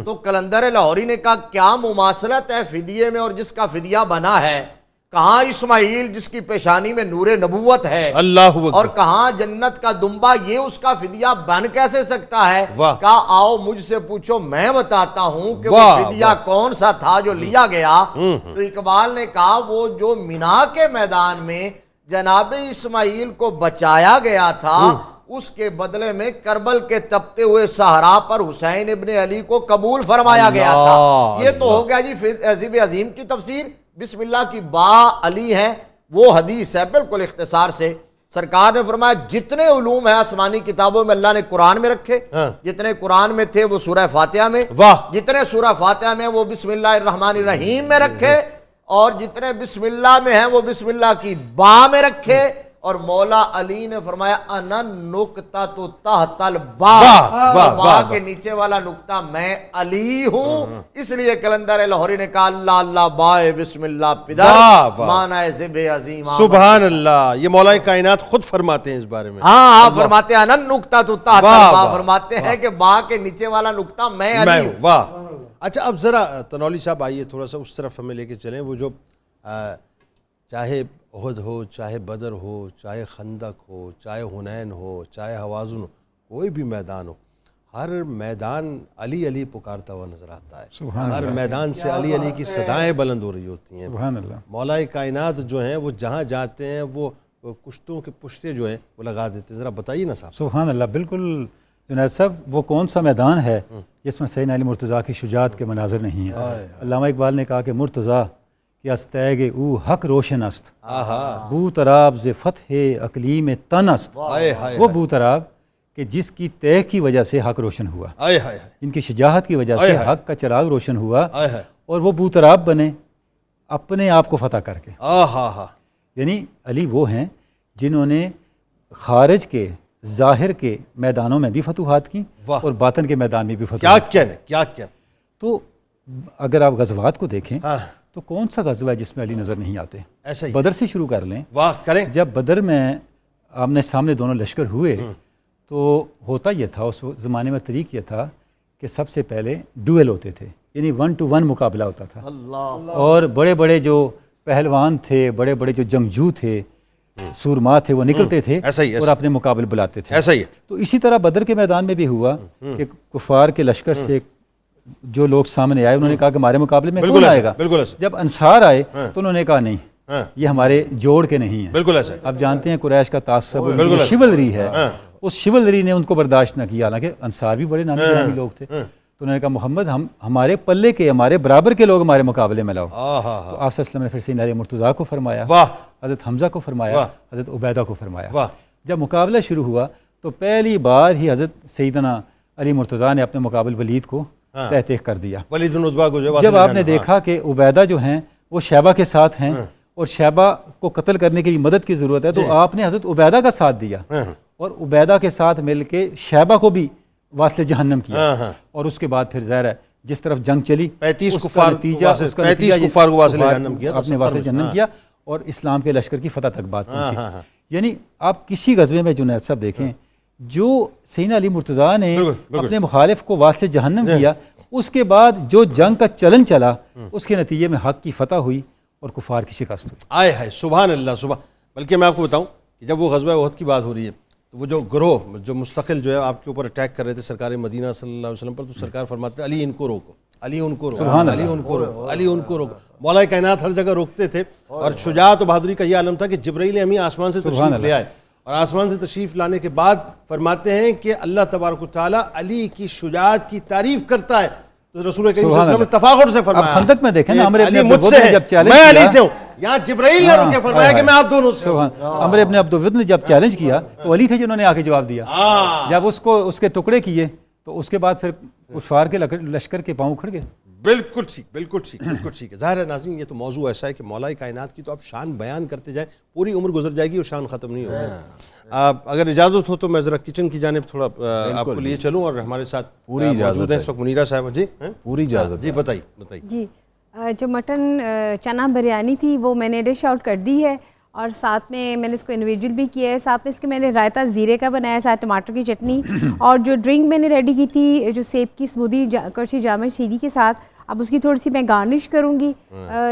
تو کلندر لاہوری نے کہا کیا مماثلت ہے فدیے میں اور جس کا فدیہ بنا ہے. کہاں اسماعیل جس کی پیشانی میں نور نبوت ہے, اللہ اور کہاں جنت کا دمبا, یہ اس کا فدیہ بن کیسے سکتا ہے. کہا آؤ مجھ سے پوچھو, میں بتاتا ہوں کہ وہ فدیہ کون سا تھا جو لیا گیا. تو اقبال نے کہا وہ جو مینا کے میدان میں جناب اسماعیل کو بچایا گیا تھا, اس کے بدلے میں کربل کے تپتے ہوئے صحرا پر حسین ابن علی کو قبول فرمایا گیا تھا. یہ تو ہو گیا جی ذبح عظیم کی تفسیر. بسم اللہ کی با علی ہے, وہ حدیث ہے بالکل اختصار سے. سرکار نے فرمایا جتنے علوم ہیں آسمانی کتابوں میں اللہ نے قرآن میں رکھے, جتنے قرآن میں تھے وہ سورہ فاتحہ میں, جتنے سورہ فاتحہ میں وہ بسم اللہ الرحمن الرحیم میں رکھے, اور جتنے بسم اللہ میں ہیں وہ بسم اللہ کی با میں رکھے. اور مولا علی نے فرمایا انا نقطہ تو تحت البا, با کے نیچے والا نقطہ میں علی ہوں. اس لیے کلندر لاہوری نے کہا اللہ اللہ بائے بسم اللہ پدر مانائے ذبح عظیم. سبحان اللہ, یہ مولا کائنات خود فرماتے ہیں اس بارے میں. ہاں فرماتے ہیں انا نقطہ تو تحت البا, فرماتے ہیں کہ با کے نیچے والا نقطہ میں علی ہوں. واہ. اچھا اب ذرا تنولی صاحب آئیے تھوڑا سا اس طرف ہمیں لے کے چلیں. وہ جو چاہے احد ہو, چاہے بدر ہو, چاہے خندق ہو, چاہے حنین ہو, چاہے حوازن ہو, کوئی بھی میدان ہو, ہر میدان علی علی پکارتا ہوا نظر آتا ہے. ہر میدان سے علی علی کی صدائیں بلند ہو رہی ہوتی ہیں. مولا کائنات جو ہیں وہ جہاں جاتے ہیں وہ کشتوں کے پشتے جو ہیں وہ لگا دیتے ہیں. ذرا بتائیے نا صاحب. سبحان اللہ, بالکل جنید صاحب, وہ کون سا میدان ہے جس میں سیدنا علی مرتضیٰ کی شجاعت کے مناظر نہیں ہیں. علامہ اقبال نے کہا کہ مرتضیٰ کہ استیگ او حق روشن است، بوتراب ز فتح اقلیم تن است، وہ بوتراب کہ جس کی طے کی وجہ سے حق روشن ہوا، جن کی شجاعت کی وجہ سے حق کا چراغ روشن ہوا، اور وہ بوتراب بنے اپنے آپ کو فتح کر کے۔ یعنی علی وہ ہیں جنہوں نے خارج کے ظاہر کے میدانوں میں بھی فتوحات کی اور باطن کے میدان میں بھی فتوحات کی۔ تو اگر آپ غزوات کو دیکھیں تو کون سا غزوہ ہے جس میں علی نظر نہیں آتے؟ بدر سے شروع کر لیں، جب بدر میں آمنے سامنے دونوں لشکر ہوئے تو ہوتا یہ تھا، اس زمانے میں طریق یہ تھا کہ سب سے پہلے ڈویل ہوتے تھے، یعنی 1 to 1 مقابلہ ہوتا تھا، اور بڑے بڑے جو پہلوان تھے، بڑے بڑے جو جنگجو تھے، سورما تھے، وہ نکلتے تھے اور اپنے مقابل بلاتے تھے۔ تو اسی طرح بدر کے میدان میں بھی ہوا کہ کفار کے لشکر سے جو لوگ سامنے آئے، انہوں نے کہا کہ ہمارے مقابلے میں کون آئے گا؟ جب انصار آئے تو انہوں نے کہا نہیں، یہ ہمارے جوڑ کے نہیں ہیں۔ اب جانتے ہیں قریش کا تعصب، شیولری ہے، اس شیولری نے ان کو برداشت نہ کیا، حالانکہ انصار بھی بڑے نامی گرامی لوگ تھے۔ تو انہوں نے کہا محمد ہمارے پلے کے، ہمارے برابر کے لوگ ہمارے مقابلے میں لاؤ۔ تو آپ صلی اللہ علیہ وسلم نے پھر سیدنا علی مرتضیٰ کو فرمایا، حضرت حمزہ کو فرمایا، حضرت عبیدہ کو فرمایا۔ جب مقابلہ شروع ہوا تو پہلی بار ہی حضرت سیدنا علی مرتضیٰ نے اپنے مقابل ولید کو تحقیق کر دیا۔ جب آپ نے دیکھا کہ عبیدہ جو ہیں وہ شیبہ کے ساتھ ہیں اور شیبہ کو قتل کرنے کے لیے مدد کی ضرورت ہے، تو آپ نے حضرت عبیدہ کا ساتھ دیا اور عبیدہ کے ساتھ مل کے شیبہ کو بھی واصل جہنم کیا، اور اس کے بعد پھر ظاہر ہے جس طرف جنگ چلی 35 کفار کو واصل جہنم کیا، آپ نے واصل جہنم کیا اور اسلام کے لشکر کی فتح تک بات پہنچی۔ یعنی آپ کسی غزوے میں جنید صاحب دیکھیں، جو سیدنا علی مرتضیٰ نے اپنے مخالف کو واصل جہنم کیا، اس کے بعد جو جنگ کا چلن چلا، اس کے نتیجے میں حق کی فتح ہوئی اور کفار کی شکست ہوئی۔ آئے ہے سبحان اللہ، بلکہ میں آپ کو بتاؤں کہ جب وہ غزوہ احد کی بات ہو رہی ہے تو وہ جو گروہ جو مستقل جو ہے آپ کے اوپر اٹیک کر رہے تھے سرکار مدینہ صلی اللہ علیہ وسلم پر، تو سرکار فرماتے تھے علی ان کو روکو، علی ان کو روکو، علی ان کو روکو، علی ان کو روکو۔ مولا کائنات ہر جگہ روکتے تھے، اور شجاعت و بہادری کا یہ عالم تھا کہ جبرائیل امین آسمان سے تشریف لے آئے، اور آسمان سے تشریف لانے کے بعد فرماتے ہیں کہ اللہ تبارک و تعالیٰ علی کی شجاعت کی تعریف کرتا ہے، تو رسول کریم صلی اللہ علیہ وسلم نے تفاخر سے فرمایا، خندق میں دیکھیں نا، علی مجھ سے ہے، میں علی سے ہوں، یہاں جبرائیل نے روکے فرمایا کہ میں آپ دونوں سے ہوں۔ عمر ابن عبدالود نے جب چیلنج کیا تو علی تھے جنہوں نے آ کے جواب دیا، جب اس کے ٹکڑے کیے تو اس کے بعد پھر کفار کے لشکر کے پاؤں اکھڑ گئے۔ بالکل ٹھیک، بالکل ٹھیک، بالکل ٹھیک ہے۔ ظاہر ہے ناظرین، یہ تو موضوع ایسا ہے کہ مولا کائنات کی تو آپ شان بیان کرتے جائیں، پوری عمر گزر جائے گی اور شان ختم نہیں ہوگی۔ اگر اجازت ہو تو میں ذرا کچن کی جانب تھوڑا آپ کو لیے چلوں، اور ہمارے ساتھ موجود ہیں اس وقت منیرہ صاحب۔ جی پوری اجازت، جی بتائیے۔ جی، جو مٹن چنا بریانی تھی وہ میں نے ڈش آؤٹ کر دی ہے، اور ساتھ میں نے اس کو انڈیویجول بھی کیا ہے، ساتھ میں اس کے میں نے رائتا زیرے کا بنایا ہے، ساتھ ٹماٹر کی چٹنی، اور جو ڈرنک میں نے ریڈی کی تھی جو سیب کی اسموودی کرچی جامع شیری کے ساتھ، اب اس کی تھوڑی سی میں گارنش کروں گی۔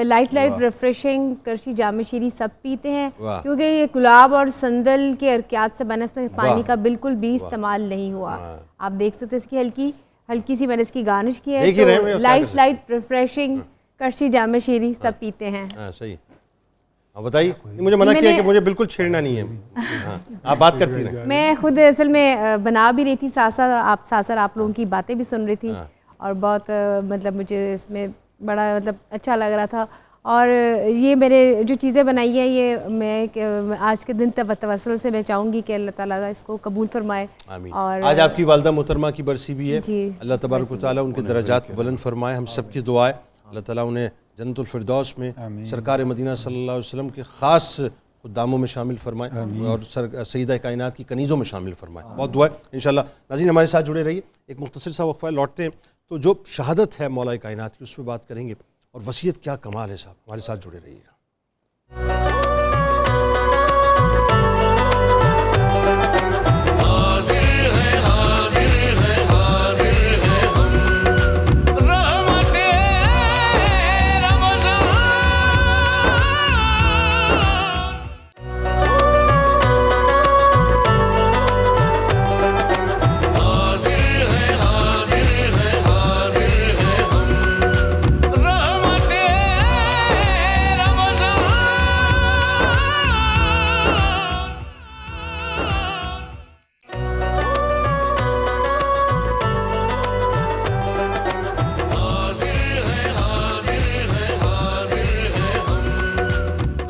لائٹ ریفریشنگ کرچی جامع شیری سب پیتے ہیں، کیونکہ یہ گلاب اور سندل کے ارکیات سے بنا، اس میں پانی کا بالکل بھی استعمال نہیں ہوا۔ آپ دیکھ سکتے ہیں اس کی ہلکی سی میں نے اس کی گارنش کی ہے، تو لائٹ ریفریشنگ کرچی جامع شیری سب پیتے ہیں۔ صحیح، بتائیے۔ مجھے منع کیا کہ مجھے بالکل چھیڑنا نہیں ہے، آپ بات کرتی رہیں۔ میں خود اصل میں بنا بھی رہی تھی ساتھ ساتھ آپ لوگوں کی باتیں بھی سن رہی تھی، اور بہت مطلب مجھے اس میں بڑا مطلب اچھا لگ رہا تھا، اور یہ میرے جو چیزیں بنائی ہیں یہ میں آج کے دن توسل سے میں چاہوں گی کہ اللہ تعالیٰ اس کو قبول فرمائے۔ اور آج آپ کی والدہ محترمہ کی برسی بھی ہے، اللہ تبارک و تعالیٰ ان کے درجات کو بلند فرمائے، ہم سب کی دعا ہے اللہ تعالیٰ انہیں جنت الفردوس میں سرکار مدینہ صلی اللہ علیہ وسلم کے خاص خداموں میں شامل فرمائے، اور سیدہ کائنات کی کنیزوں میں شامل فرمائے۔ بہت دعا ہے انشاءاللہ۔ ناظرین ہمارے ساتھ جڑے رہیے، ایک مختصر سا وقفہ لوٹتے ہیں تو جو شہادت ہے مولا کائنات کی اس پہ بات کریں گے، اور وصیت کیا کمال ہے صاحب، ہمارے ساتھ جڑے رہیے گا۔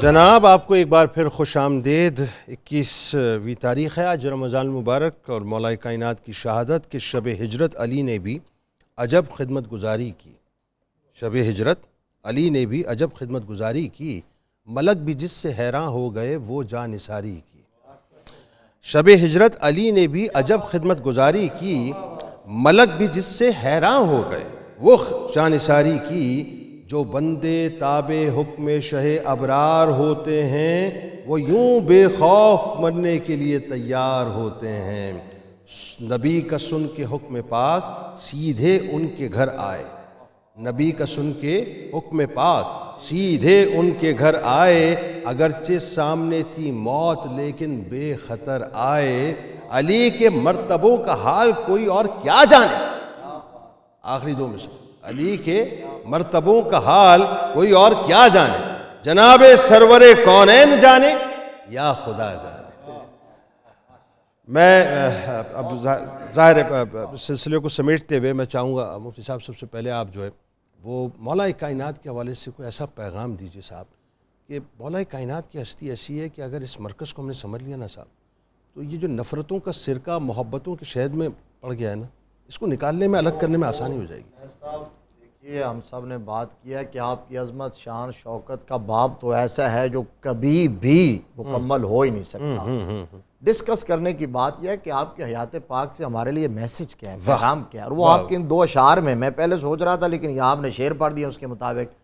جناب آپ کو ایک بار پھر خوش آمدید. 21ویں تاریخ ہے آج رمضان المبارک اور مولا کائنات کی شہادت کہ شب ہجرت علی نے بھی عجب خدمت گزاری کی. شب ہجرت علی نے بھی عجب خدمت گزاری کی، ملک بھی جس سے حیراں ہو گئے وہ جان نثاری کی. شب ہجرت علی نے بھی عجب خدمت گزاری کی، ملک بھی جس سے حیراں ہو گئے وہ جان نثاری کی. جو بندے تابع حکم شہ ابرار ہوتے ہیں وہ یوں بے خوف مرنے کے لیے تیار ہوتے ہیں. نبی کا سن کے حکم پاک سیدھے ان کے گھر آئے. نبی کا سن کے حکم پاک سیدھے ان کے گھر آئے. اگرچہ سامنے تھی موت لیکن بے خطر آئے. علی کے مرتبوں کا حال کوئی اور کیا جانے. آخری دو مصرع. علی کے مرتبوں کا حال کوئی اور کیا جانے. جناب سرور کونین جانے یا خدا جانے. میں اب ظاہر سلسلے کو سمیٹتے ہوئے میں چاہوں گا مفتی صاحب سب سے پہلے آپ جو ہے وہ مولا کائنات کے حوالے سے کوئی ایسا پیغام دیجیے صاحب کہ مولا کائنات کی ہستی ایسی ہے کہ اگر اس مرکز کو ہم نے سمجھ لیا نا صاحب تو یہ جو نفرتوں کا سرکہ محبتوں کے شہد میں پڑ گیا ہے نا اس کو نکالنے میں الگ کرنے میں آسانی ہو جائے گی. دیکھیے ہم سب نے بات کیا کہ آپ کی عظمت شان شوکت کا باب تو ایسا ہے جو کبھی بھی مکمل ہو ہی نہیں سکتا. ڈسکس کرنے کی بات یہ ہے کہ آپ کے حیات پاک سے ہمارے لیے میسج کیا ہے، پیغام کیا ہے. اور وہ آپ کے ان دو اشعار میں پہلے سوچ رہا تھا لیکن یہاں آپ نے شعر پڑھ دیا اس کے مطابق.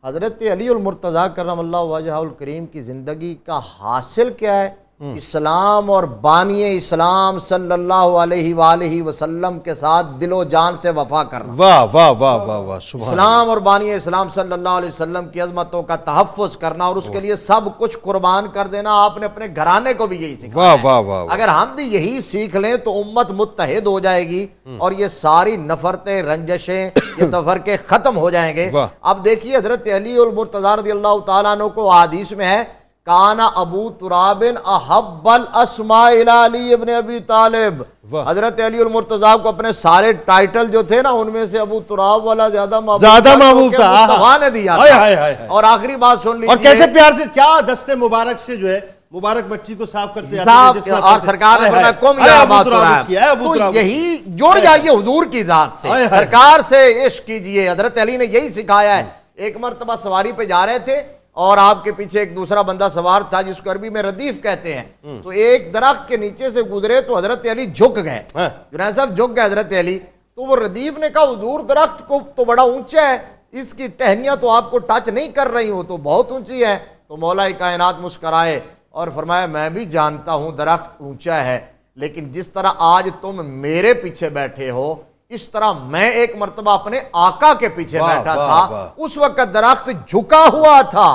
حضرت علی المرتضیٰ کرم اللہ وجہہ الکریم کی زندگی کا حاصل کیا ہے؟ اسلام اور بانی اسلام صلی اللہ علیہ وآلہ وسلم کے ساتھ دل و جان سے وفا کرنا. واہ واہ واہ واہ واہ سبحان. اسلام اور بانی اسلام صلی اللہ علیہ وسلم کی عظمتوں کا تحفظ کرنا اور اس کے لیے سب کچھ قربان کر دینا. آپ نے اپنے گھرانے کو بھی یہی سکھایا ہے. واہ واہ واہ. اگر ہم بھی یہی سیکھ لیں تو امت متحد ہو جائے گی اور یہ ساری نفرتیں رنجشیں یہ تفرقے ختم ہو جائیں گے. اب دیکھیے حضرت علی المرتضیٰ رضی اللہ تعالیٰ عنہ کو حدیث میں ہے کانا ابو تراب احب الاسماء الی علی ابن ابی طالب. حضرت علی المرتضیٰ کو اپنے سارے ٹائٹل جو تھے نا ان میں سے ابو تراب والا زیادہ محبوب تھا. مصطفیٰ نے دیا تھا. اور آخری بات سن لیجیے اور کیسے پیار سے کیا دستے مبارک سے جو ہے مبارک بچی کو صاف کرتے ہیں اور سرکار نے فرمایا قم یا ابو تراب. تو یہی جڑ جائیے حضور کی ذات سے، سرکار سے عشق کیجئے. حضرت علی نے یہی سکھایا ہے. ایک مرتبہ سواری پہ جا رہے تھے اور آپ کے پیچھے ایک دوسرا بندہ سوار تھا جس کو عربی میں ردیف کہتے ہیں. تو ایک درخت کے نیچے سے گزرے تو حضرت علی جھک گئے. جنید صاحب جھک گئے حضرت علی. تو وہ ردیف نے کہا حضور درخت کو تو بڑا اونچا ہے، اس کی ٹہنیاں تو آپ کو ٹچ نہیں کر رہی ہوں تو بہت اونچی ہے. تو مولا کائنات مسکرائے اور فرمایا میں بھی جانتا ہوں درخت اونچا ہے لیکن جس طرح آج تم میرے پیچھے بیٹھے ہو اس طرح میں ایک مرتبہ اپنے آقا کے پیچھے بیٹھا تھا. اس وقت درخت جھکا ہوا تھا،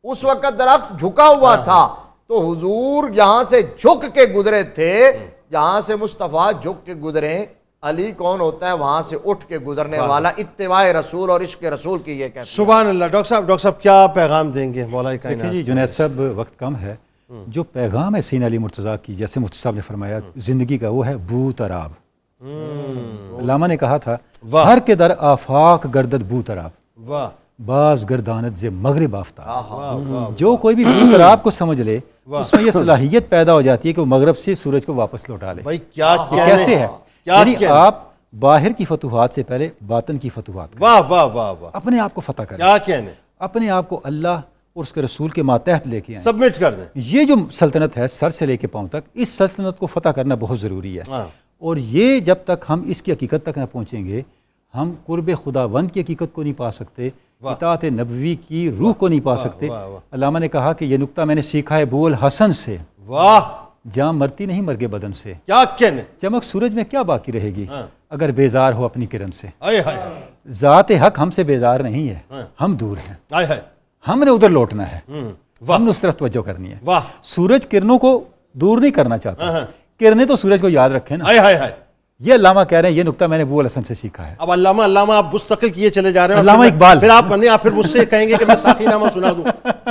اس وقت درخت جھکا ہوا تھا. تو حضور یہاں سے جھک کے گزرے تھے. جہاں سے مصطفیٰ جھک کے گزرے علی کون ہوتا ہے وہاں سے اٹھ کے گزرنے والا. اتباع رسول اور عشق رسول کی یہ کہتے ہیں. سبحان اللہ. ڈاکٹر صاحب کیا پیغام دیں گے مولا کائنات؟ جی جنید صاحب وقت کم ہے. جو پیغام ہے سیدنا علی مرتضیٰ کی جیسے مفتی صاحب نے فرمایا زندگی کا وہ ہے بو تراب. علامہ نے کہا تھا ہر کے در آفاق گردد بو تراب، واہ باز گردانت سے مغرب آفتاب. جو کوئی بھی بو تراب کو سمجھ لے اس میں یہ صلاحیت پیدا ہو جاتی ہے کہ وہ مغرب سے سورج کو واپس لوٹا لے. بھائی کیا کیسے ہے؟ یعنی آپ باہر کی فتوحات سے پہلے باطن کی فتوحات واہ واہ واہ واہ اپنے آپ کو فتح کریں. کیا کہنے؟ اپنے آپ کو اللہ اور اس کے رسول کے ماتحت لے کے آئیں، سبمٹ کر دیں. یہ جو سلطنت ہے سر سے لے کے پاؤں تک اس سلطنت کو فتح کرنا بہت ضروری ہے. اور یہ جب تک ہم اس کی حقیقت تک نہ پہنچیں گے ہم قرب خداوند کی حقیقت کو نہیں پا سکتے، اطاعت نبوی کی روح کو نہیں پا سکتے. علامہ نے کہا کہ یہ نکتہ میں نے سیکھا ہے بول حسن سے، واہ جاں مرتی نہیں مرگے بدن سے. کیا کہنے؟ چمک سورج میں کیا باقی رہے گی اگر بیزار ہو اپنی کرن سے. ہائے ہائے ذات حق ہم سے بیزار نہیں ہے، ہم دور ہیں، ہائے ہائے ہم نے ادھر لوٹنا ہے، ہم نے اس طرف توجہ کرنی ہے. واہ سورج کرنوں کو دور نہیں کرنا چاہتا، کرنیں تو سورج کو یاد رکھیں نا. ہائے ہائے ہائے. یہ علامہ کہہ رہے ہیں، یہ نقطہ میں نے ابو الحسن سے سیکھا ہے. اب علامہ آپ مستقل کیے چلے جا رہے ہیں. علامہ اقبال پھر آپ پھر مجھ سے کہیں گے کہ میں ساقی نامہ سنا دوں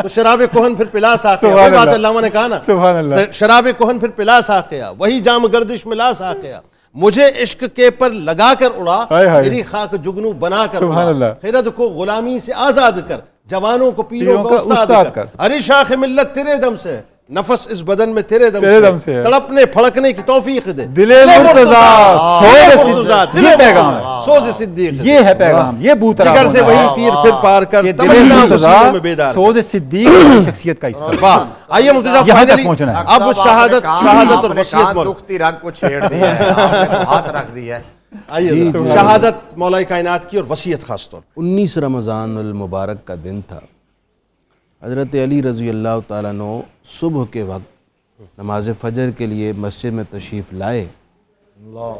تو شراب کہن پھر پلا ساقیا. وہی بات علامہ نے کہا نا، سبحان اللہ. شراب کہن پھر پلا ساقیا، وہی جام گردش ملا ساقیا. مجھے عشق کے پر لگا کر اڑا، میری خاک جگنو بنا کر اڑا. خیرت کو غلامی سے آزاد کر، جوانوں کو پیروں کا استاد کر، ہری شاخ ملت تیرے دم سے، نفس اس بدن میں تیرے دم سے، تڑپنے پھڑکنے کی توفیق دے، دل مرتضیٰ، یہ پیغام ہے، سوز صدیق، یہ ہے پیغام، یہ بوترا جگر سے وہی تیر پھر پار کر، تمنا مسلموں میں بیدار، سوز صدیق کی شخصیت کا حصہ۔ واہ، آئیے مفتی صاحب فائنلی اب شہادت اور وصیت مولا، دکھتی رگ کو چھیڑ دیا ہے، آپ نے تو ہاتھ رکھ دیا ہے۔ آئیے شہادت مولا کائنات کی اور وصیت خاص طور پر۔ 19 رمضان المبارک کا دن تھا، حضرت علی رضی اللہ تعالیٰ عنہ صبح کے وقت نماز فجر کے لیے مسجد میں تشریف لائے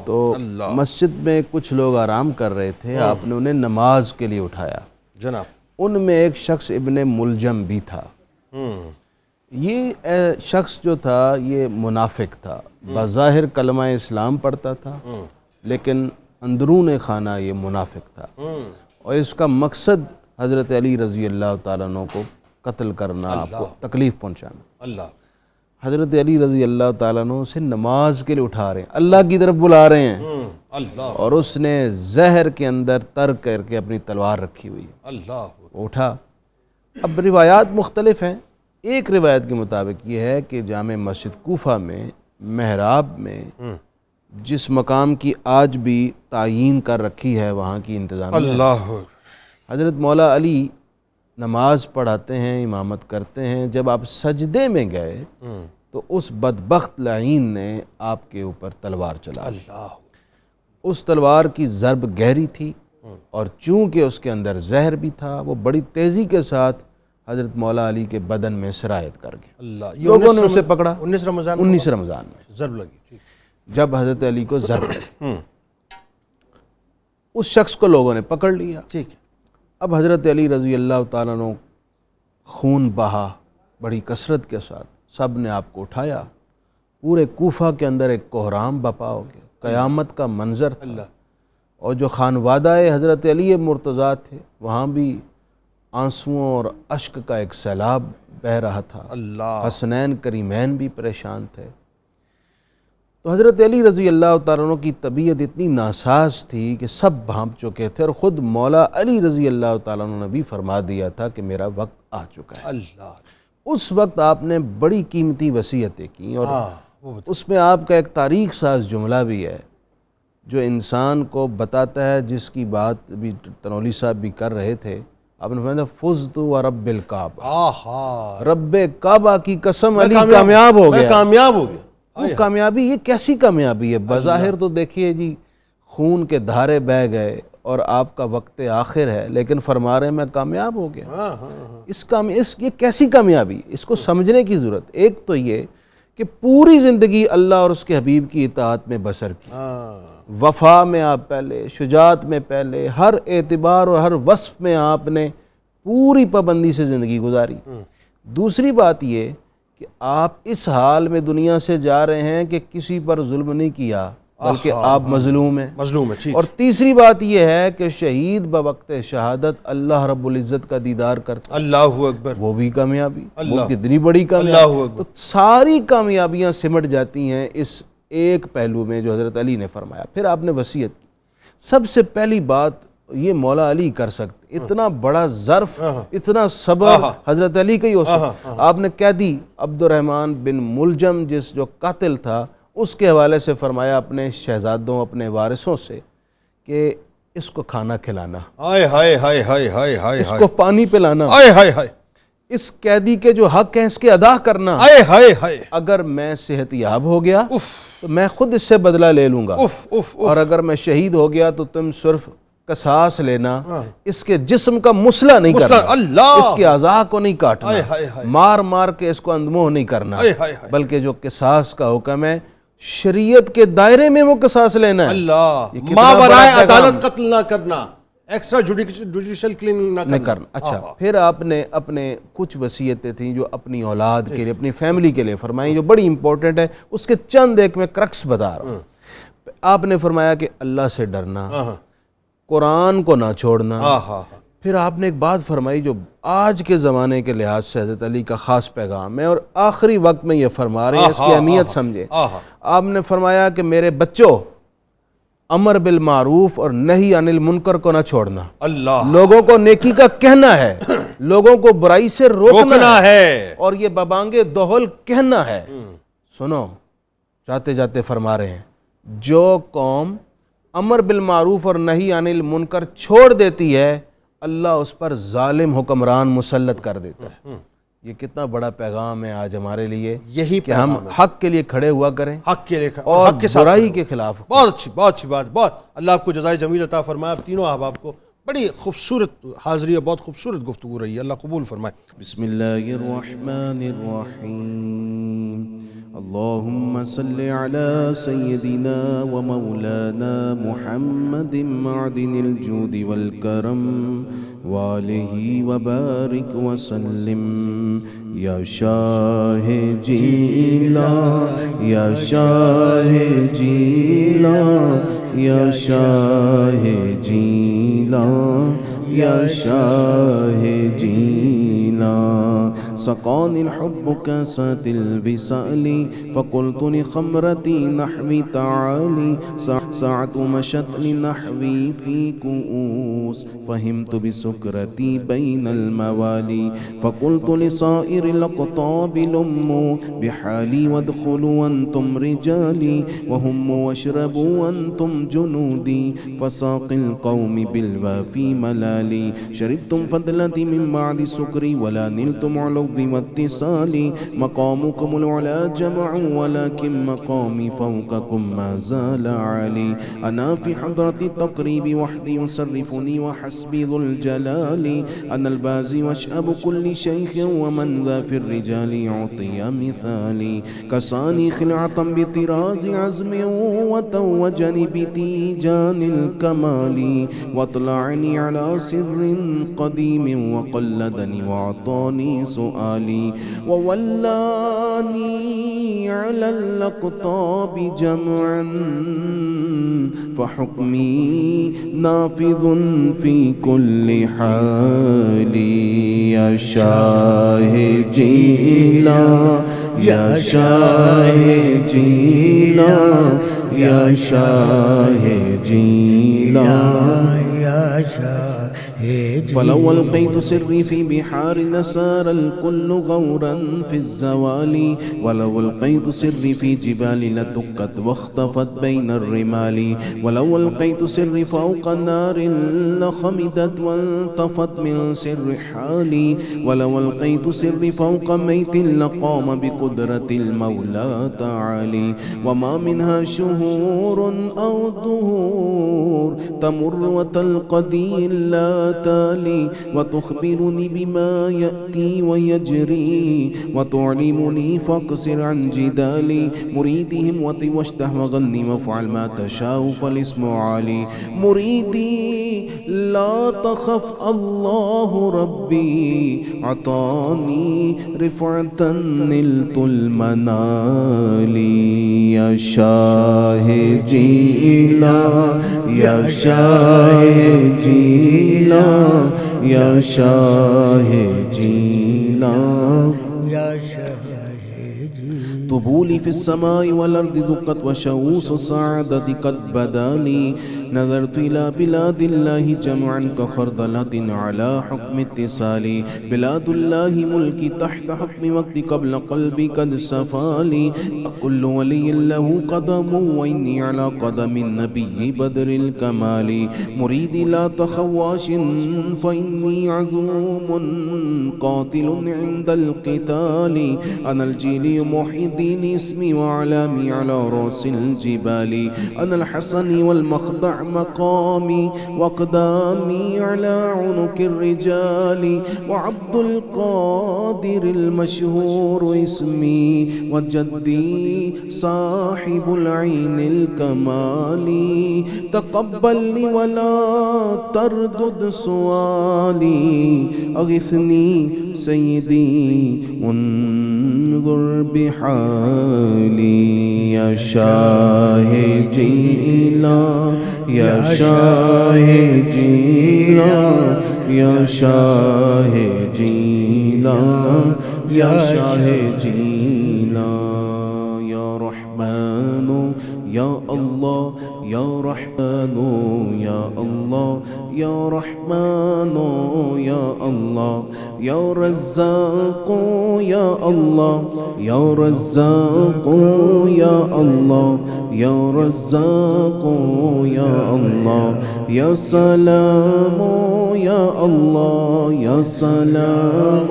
تو مسجد میں کچھ لوگ آرام کر رہے تھے، آپ نے انہیں نماز کے لیے اٹھایا۔ جناب ان میں ایک شخص ابن ملجم بھی تھا۔ یہ شخص جو تھا یہ منافق تھا، بظاہر کلمہ اسلام پڑھتا تھا لیکن اندرون خانہ یہ منافق تھا، اور اس کا مقصد حضرت علی رضی اللہ تعالیٰ عنہ کو قتل کرنا، آپ کو تکلیف پہنچانا۔ اللہ، حضرت علی رضی اللہ تعالیٰ عنہ سے نماز کے لیے اٹھا رہے ہیں، اللہ کی طرف بلا رہے ہیں، اللہ، اور اس نے زہر کے اندر تر کر کے اپنی تلوار رکھی ہوئی ہے، اللہ، اٹھا۔ اب روایات مختلف ہیں، ایک روایت کے مطابق یہ ہے کہ جامع مسجد کوفہ میں محراب میں جس مقام کی آج بھی تعیین کر رکھی ہے وہاں کی انتظامیہ، اللہ، حضرت مولا علی نماز پڑھاتے ہیں، امامت کرتے ہیں، جب آپ سجدے میں گئے تو اس بدبخت لعین نے آپ کے اوپر تلوار چلا دی۔ اس تلوار کی ضرب گہری تھی اور چونکہ اس کے اندر زہر بھی تھا، وہ بڑی تیزی کے ساتھ حضرت مولا علی کے بدن میں سرایت کر گیا۔ اللہ، لوگوں نے اسے پکڑا 19 رمضان 19 رمضان میں ضرب لگی، ٹھیک، جب حضرت علی کو ضرب لگی، اس شخص کو لوگوں نے پکڑ لیا۔ ٹھیک ہے، اب حضرت علی رضی اللہ تعالیٰ عنہ خون بہا بڑی کثرت کے ساتھ، سب نے آپ کو اٹھایا، پورے کوفہ کے اندر ایک کوہرام بپا ہو گیا، قیامت کا منظر تھا، اور جو خانوادہ حضرت علی مرتضیٰ تھے وہاں بھی آنسوؤں اور اشک کا ایک سیلاب بہہ رہا تھا، اللہ، حسنین کریمین بھی پریشان تھے۔ تو حضرت علی رضی اللہ تعالیٰ عنہ کی طبیعت اتنی ناساز تھی کہ سب بھانپ چکے تھے، اور خود مولا علی رضی اللہ تعالیٰ عنہ نے بھی فرما دیا تھا کہ میرا وقت آ چکا ہے۔ اللہ، اس وقت آپ نے بڑی قیمتی وصیتیں کی، اور اس میں آپ کا ایک تاریخ ساز جملہ بھی ہے جو انسان کو بتاتا ہے، جس کی بات بھی تنولی صاحب بھی کر رہے تھے۔ آپ نے فرمایا فزت ورب الکعبہ، رب کعبہ کی قسم علی کامیاب ہو گیا، کامیاب ہو گیا۔ وہ کامیابی یہ کیسی کامیابی ہے؟ بظاہر تو دیکھیے جی خون کے دھارے بہہ گئے اور آپ کا وقت آخر ہے، لیکن فرما رہے ہیں میں کامیاب ہو گیا۔ یہ کیسی کامیابی؟ اس کو سمجھنے کی ضرورت۔ ایک تو یہ کہ پوری زندگی اللہ اور اس کے حبیب کی اطاعت میں بسر کی، وفا میں آپ پہلے، شجاعت میں پہلے، ہر اعتبار اور ہر وصف میں آپ نے پوری پابندی سے زندگی گزاری۔ دوسری بات یہ کہ آپ اس حال میں دنیا سے جا رہے ہیں کہ کسی پر ظلم نہیں کیا بلکہ آپ مظلوم ہیں، مظلوم ہے، ٹھیک، اور تیسری بات یہ ہے کہ شہید بوقت شہادت اللہ رب العزت کا دیدار کرتا، اللہ اکبر، وہ بھی کامیابی، وہ اللہ، کتنی بڑی اللہ کامیابی۔ اکبر۔ تو ساری کامیابیاں سمٹ جاتی ہیں اس ایک پہلو میں جو حضرت علی نے فرمایا۔ پھر آپ نے وصیت کی، سب سے پہلی بات یہ مولا علی کر سکتے، اتنا بڑا ظرف، اتنا صبر حضرت علی کا ہی ہو سکتا۔ آپ نے قیدی عبد الرحمن بن ملجم جو قاتل تھا، اس کے حوالے سے فرمایا اپنے شہزادوں، اپنے وارثوں سے کہ اس کو کھانا کھلانا، ہائے ہائے ہائے ہائے ہائے ہائے، اس کو پانی پلانا، ہائے ہائے ہائے، اس قیدی کے جو حق ہیں اس کے ادا کرنا۔ ہائے ہائے ہائے، اگر میں صحت یاب ہو گیا تو میں خود اس سے بدلہ لے لوں گا، اور اگر میں شہید ہو گیا تو تم صرف قصاص لینا، اس کے جسم کا مسئلہ نہیں کرنا، اللہ، اس کے اعضاء کو نہیں کاٹنا، مار مار کے اس کو اندموہ نہیں کرنا، بلکہ جو قصاص کا حکم ہے شریعت کے دائرے میں وہ قصاص لینا ہے۔ اللہ، یہ کتنا ما بڑا برائے پیغام عدالت قتل نہ کرنا، ایکسٹرا جوڈیشل کلیننگ نہ کرنا۔ اچھا، پھر آپ نے اپنے کچھ وصیتیں تھیں جو اپنی اولاد کے لیے، اپنی فیملی کے لیے فرمائیں، جو بڑی امپورٹنٹ ہے، اس کے چند ایک میں کرکس بتا رہا ہوں۔ آپ نے فرمایا کہ اللہ سے ڈرنا، قرآن کو نہ چھوڑنا۔ پھر آپ نے ایک بات فرمائی جو آج کے زمانے کے لحاظ سے حضرت علی کا خاص پیغام ہے، اور آخری وقت میں یہ فرما رہے ہیں، اس کی اہمیت سمجھے۔ آپ نے فرمایا کہ میرے بچوں، امر بالمعروف اور نہی عن المنکر کو نہ چھوڑنا. اللہ لوگوں کو نیکی کا کہنا ہے, لوگوں کو برائی سے روکنا ہے, اور یہ ببانگ دہل کہنا ہے. سنو, جاتے جاتے فرما رہے ہیں, جو قوم امر بالمعروف اور نہی عن المنکر چھوڑ دیتی ہے, اللہ اس پر ظالم حکمران مسلط کر دیتا ہے. یہ کتنا بڑا پیغام ہے آج ہمارے لیے, یہی کہ ہم حق کے لیے کھڑے ہوا کریں حق کے لئے اور حق کے ساتھ برائی کے خلاف. بہت اچھی بات. بہت اللہ آپ کو جزائے جمیل عطا فرمائے. آپ تینوں احباب کو بڑی خوبصورت حاضری ہے, بہت خوبصورت گفتگو رہی ہے, اللہ قبول فرمائے. بسم اللہ الرحمن الرحیم. اللہم صلی علی سیدنا و مولانا محمد معدن الجود والکرم وآلہ وبارک وسلم. یا شاہ جیلا یا شاہ جیلا یا شاہ جیلا یا شاہ جیلا. سقانی الحب كاسات الوصال فقلت لخمرتي نحوي تعالي. ساعة مشت لنحوي في كؤوس فهمت بسكرتي بين الموالي. فقلت لصائر الأقطاب لموا بحالي وادخلوا أنتم رجالي وهموا واشربوا أنتم جنودي. فساق القوم بالوافي ملالي. شربتم فضلتي من بعد سكري ولا نلتم علوي واتصالي. مقامكم العلا جمع ولكن مقامي فوقكم ما زال عالي. أنا في حضرة التقريب وحدي يصرفني وحسبي ذو الجلال. أنا البازي واشأب كل شيخ ومن ذا في الرجال يعطي مثالي. كساني خلعة بطراز عزم وتوجني بتيجان الكمال. واطلعني على سر قديم وقلدني وأعطاني سؤالي. وولاني على الأقطاب جمعا فحكمي نافذ في كل حال. يا شاه جيلا يا شاه جيلا يا شاه جيلا يا شاه. فلو ألقيت سري في بحار لسار الكل غورا في الزوال. ولو ألقيت سري في جبال لدكت واختفت بين الرمال. ولو ألقيت سري فوق النار لخمدت والتفت من سر حالي. ولو ألقيت سري فوق ميت لقام بقدرة المولى تعالي. وما منها شهور أو دهور تمر وتلقدي إلا تالي. وتخبرني بما يأتي ويجري وتعلمني فاقصر عن جدالي. مريدهم وطي واشته وغني وافعل ما تشاء فالاسم عالي. مريدي لا تخف الله ربي عطاني رفعة نلت المنال. يا شاه جيلا يا شاه جيلا يا شاه جيلا يا شاه. طبولي في السماء والأرض دقت وشووس السعادة قد بدالي. نظرت إلى بلاد الله جمعا كخردلة على حكم اتصالي. بلاد الله ملكي تحت حكم وقت قبل قلبي قد سفالي. كل ولي له قدم وإني على قدم النبي بدر الكمال. مريدي لا تخواش فإني عزوم قاتل عند القتال. أنا الجيلي محي الدين اسمي وعلامي على رأس الجبال. أنا الحسن والمخضع مقامي وأقدامي على عنق الرجال. وعبد القادر المشهور اسمي وجدي صاحب العين الكمال. تقبلني ولا تردد سؤالي. أغثني سيدي انظر بحالي. يا شاه جيلا يا شاه جيلا يا شاه جيلا يا شاه جيلا. يا رحمن یا اللہ یا رحمان یا اللہ یا رحمان یا اللہ یا رزاق یا اللہ یا رزاق یا اللہ یا رزاق یا اللہ یا سلام یا اللہ یا سلام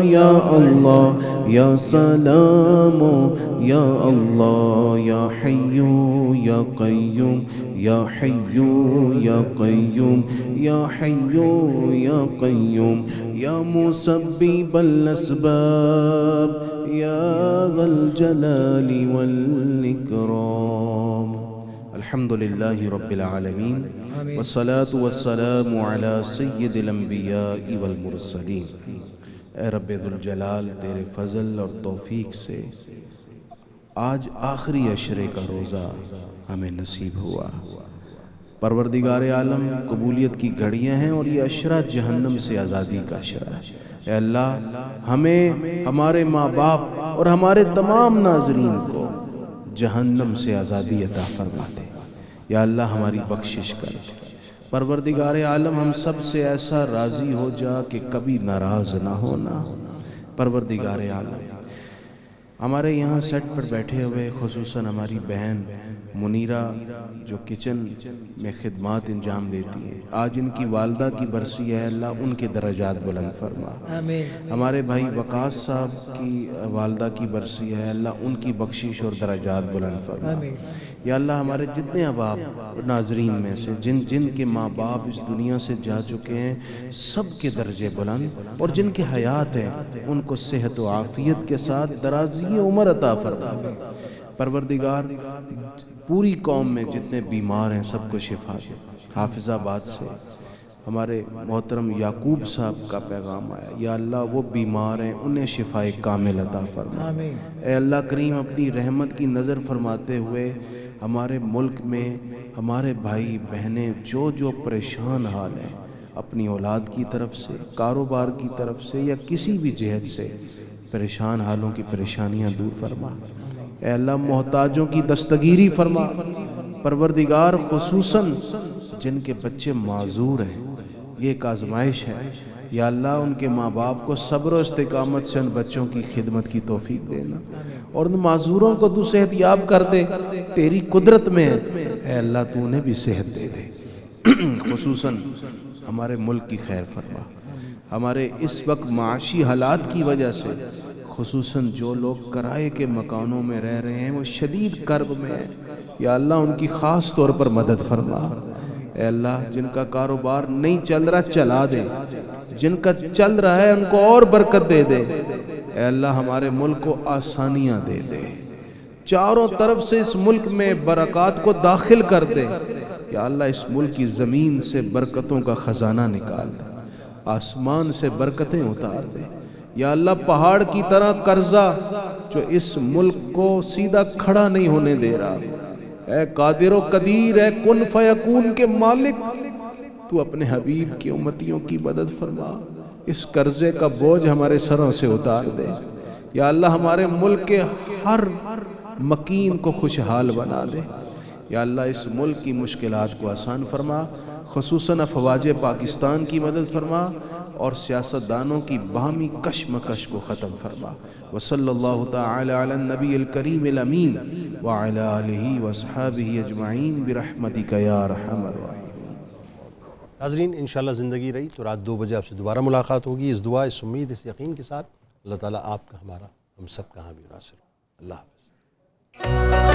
یا اللہ یا سلام یا اللہ یا حی یا قیوم یا حی یا قیوم یا حی یا قیوم یا مسبب الاسباب یا ذا الجلال والاکرام. الحمد للہ رب العالمین والصلاة والسلام علی سید الانبیاء والمرسلین. اے رب ذوالجلال، تیرے فضل اور توفیق سے آج آخری عشرے کا روزہ ہمیں نصیب ہوا. پروردگار عالم، قبولیت کی گھڑیاں ہیں اور یہ عشرہ جہنم سے آزادی کا عشرہ ہے. اے اللہ، ہمیں، ہمارے ماں باپ اور ہمارے تمام ناظرین کو جہنم سے آزادی عطا فرما دے. یا اللہ ہماری بخشش کر. پروردگار عالم، ہم سب سے ایسا راضی ہو جا کہ کبھی ناراض نہ ہونا. پروردگار عالم، ہمارے یہاں سیٹ پر بیٹھے ہوئے خصوصاً ہماری بہن منیرہ جو کچن میں خدمات انجام دیتی ہیں، آج ان کی والدہ کی برسی ہے. اللہ ان کے درجات بلند فرما. ہمارے بھائی وقاص صاحب کی والدہ کی برسی ہے. اللہ ان کی بخشش اور درجات بلند فرما. یا اللہ ہمارے جتنے احباب ناظرین میں سے جن کے ماں باپ اس دنیا سے جا چکے ہیں، سب کے درجے بلند، اور جن کے حیات ہیں ان کو صحت و عافیت کے ساتھ درازی عمر عطا فرما. پروردگار، پوری قوم میں جتنے بیمار ہیں سب کو شفا دے. حافظ آباد سے ہمارے محترم یعقوب صاحب کا پیغام آیا. یا اللہ وہ بیمار ہیں، انہیں شفائے کامل عطا فرما. اے اللہ کریم، اپنی رحمت کی نظر فرماتے ہوئے ہمارے ملک میں ہمارے بھائی بہنیں جو پریشان حال ہیں، اپنی اولاد کی طرف سے، کاروبار کی طرف سے یا کسی بھی جہت سے پریشان حالوں کی پریشانیاں دور فرما. اے اللہ محتاجوں کی دستگیری فرما. پروردگار، خصوصاً جن کے بچے معذور ہیں، یہ ایک آزمائش ہے. یا اللہ ان کے ماں باپ کو صبر و استقامت سے ان بچوں کی خدمت کی توفیق دینا، اور ان معذوروں کو تو صحت یاب کر دے. تیری قدرت میں ہے. اے اللہ تو انہیں بھی صحت دے دے. خصوصاً ہمارے ملک کی خیر فرما. ہمارے اس وقت معاشی حالات کی وجہ سے خصوصاً جو لوگ کرائے کے مکانوں میں رہ رہے ہیں وہ شدید کرب میں ہیں. یا اللہ ان کی خاص طور پر مدد فرما. اے اللہ جن کا کاروبار نہیں چل رہا چلا دے، جن کا چل رہا ہے ان کو اور برکت دے دے. اے اللہ ہمارے ملک کو آسانیاں دے دے. چاروں طرف سے اس ملک میں برکات کو داخل کر دے. یا اللہ اس ملک کی زمین سے برکتوں کا خزانہ نکال دے، آسمان سے برکتیں اتار دے. یا اللہ پہاڑ کی طرح قرضہ جو اس ملک کو سیدھا کھڑا نہیں ہونے دے رہا، اے قادر و قدیر، اے کن فیکون کے مالک، تو اپنے حبیب کی امتیوں کی مدد فرما. اس قرضے کا بوجھ ہمارے سروں سے اتار دے. یا اللہ ہمارے ملک کے ہر مکین کو خوشحال بنا دے. یا اللہ اس ملک کی مشکلات کو آسان فرما. خصوصاً افواج پاکستان کی مدد فرما اور سیاستدانوں کی باہمی کشمکش کو ختم فرما. وصلی اللہ تعالی علی النبی الکریم الامین وعلی آلہ واصحابہ اجمعین برحمتک یا ارحم الراحمین. ناظرین انشاءاللہ زندگی رہی تو رات 2 بجے آپ سے دوبارہ ملاقات ہوگی. اس دعا، اس امید، اس یقین کے ساتھ اللہ تعالیٰ آپ کا، ہمارا، ہم سب کا حامی و ناصر ہو. اللہ حافظ.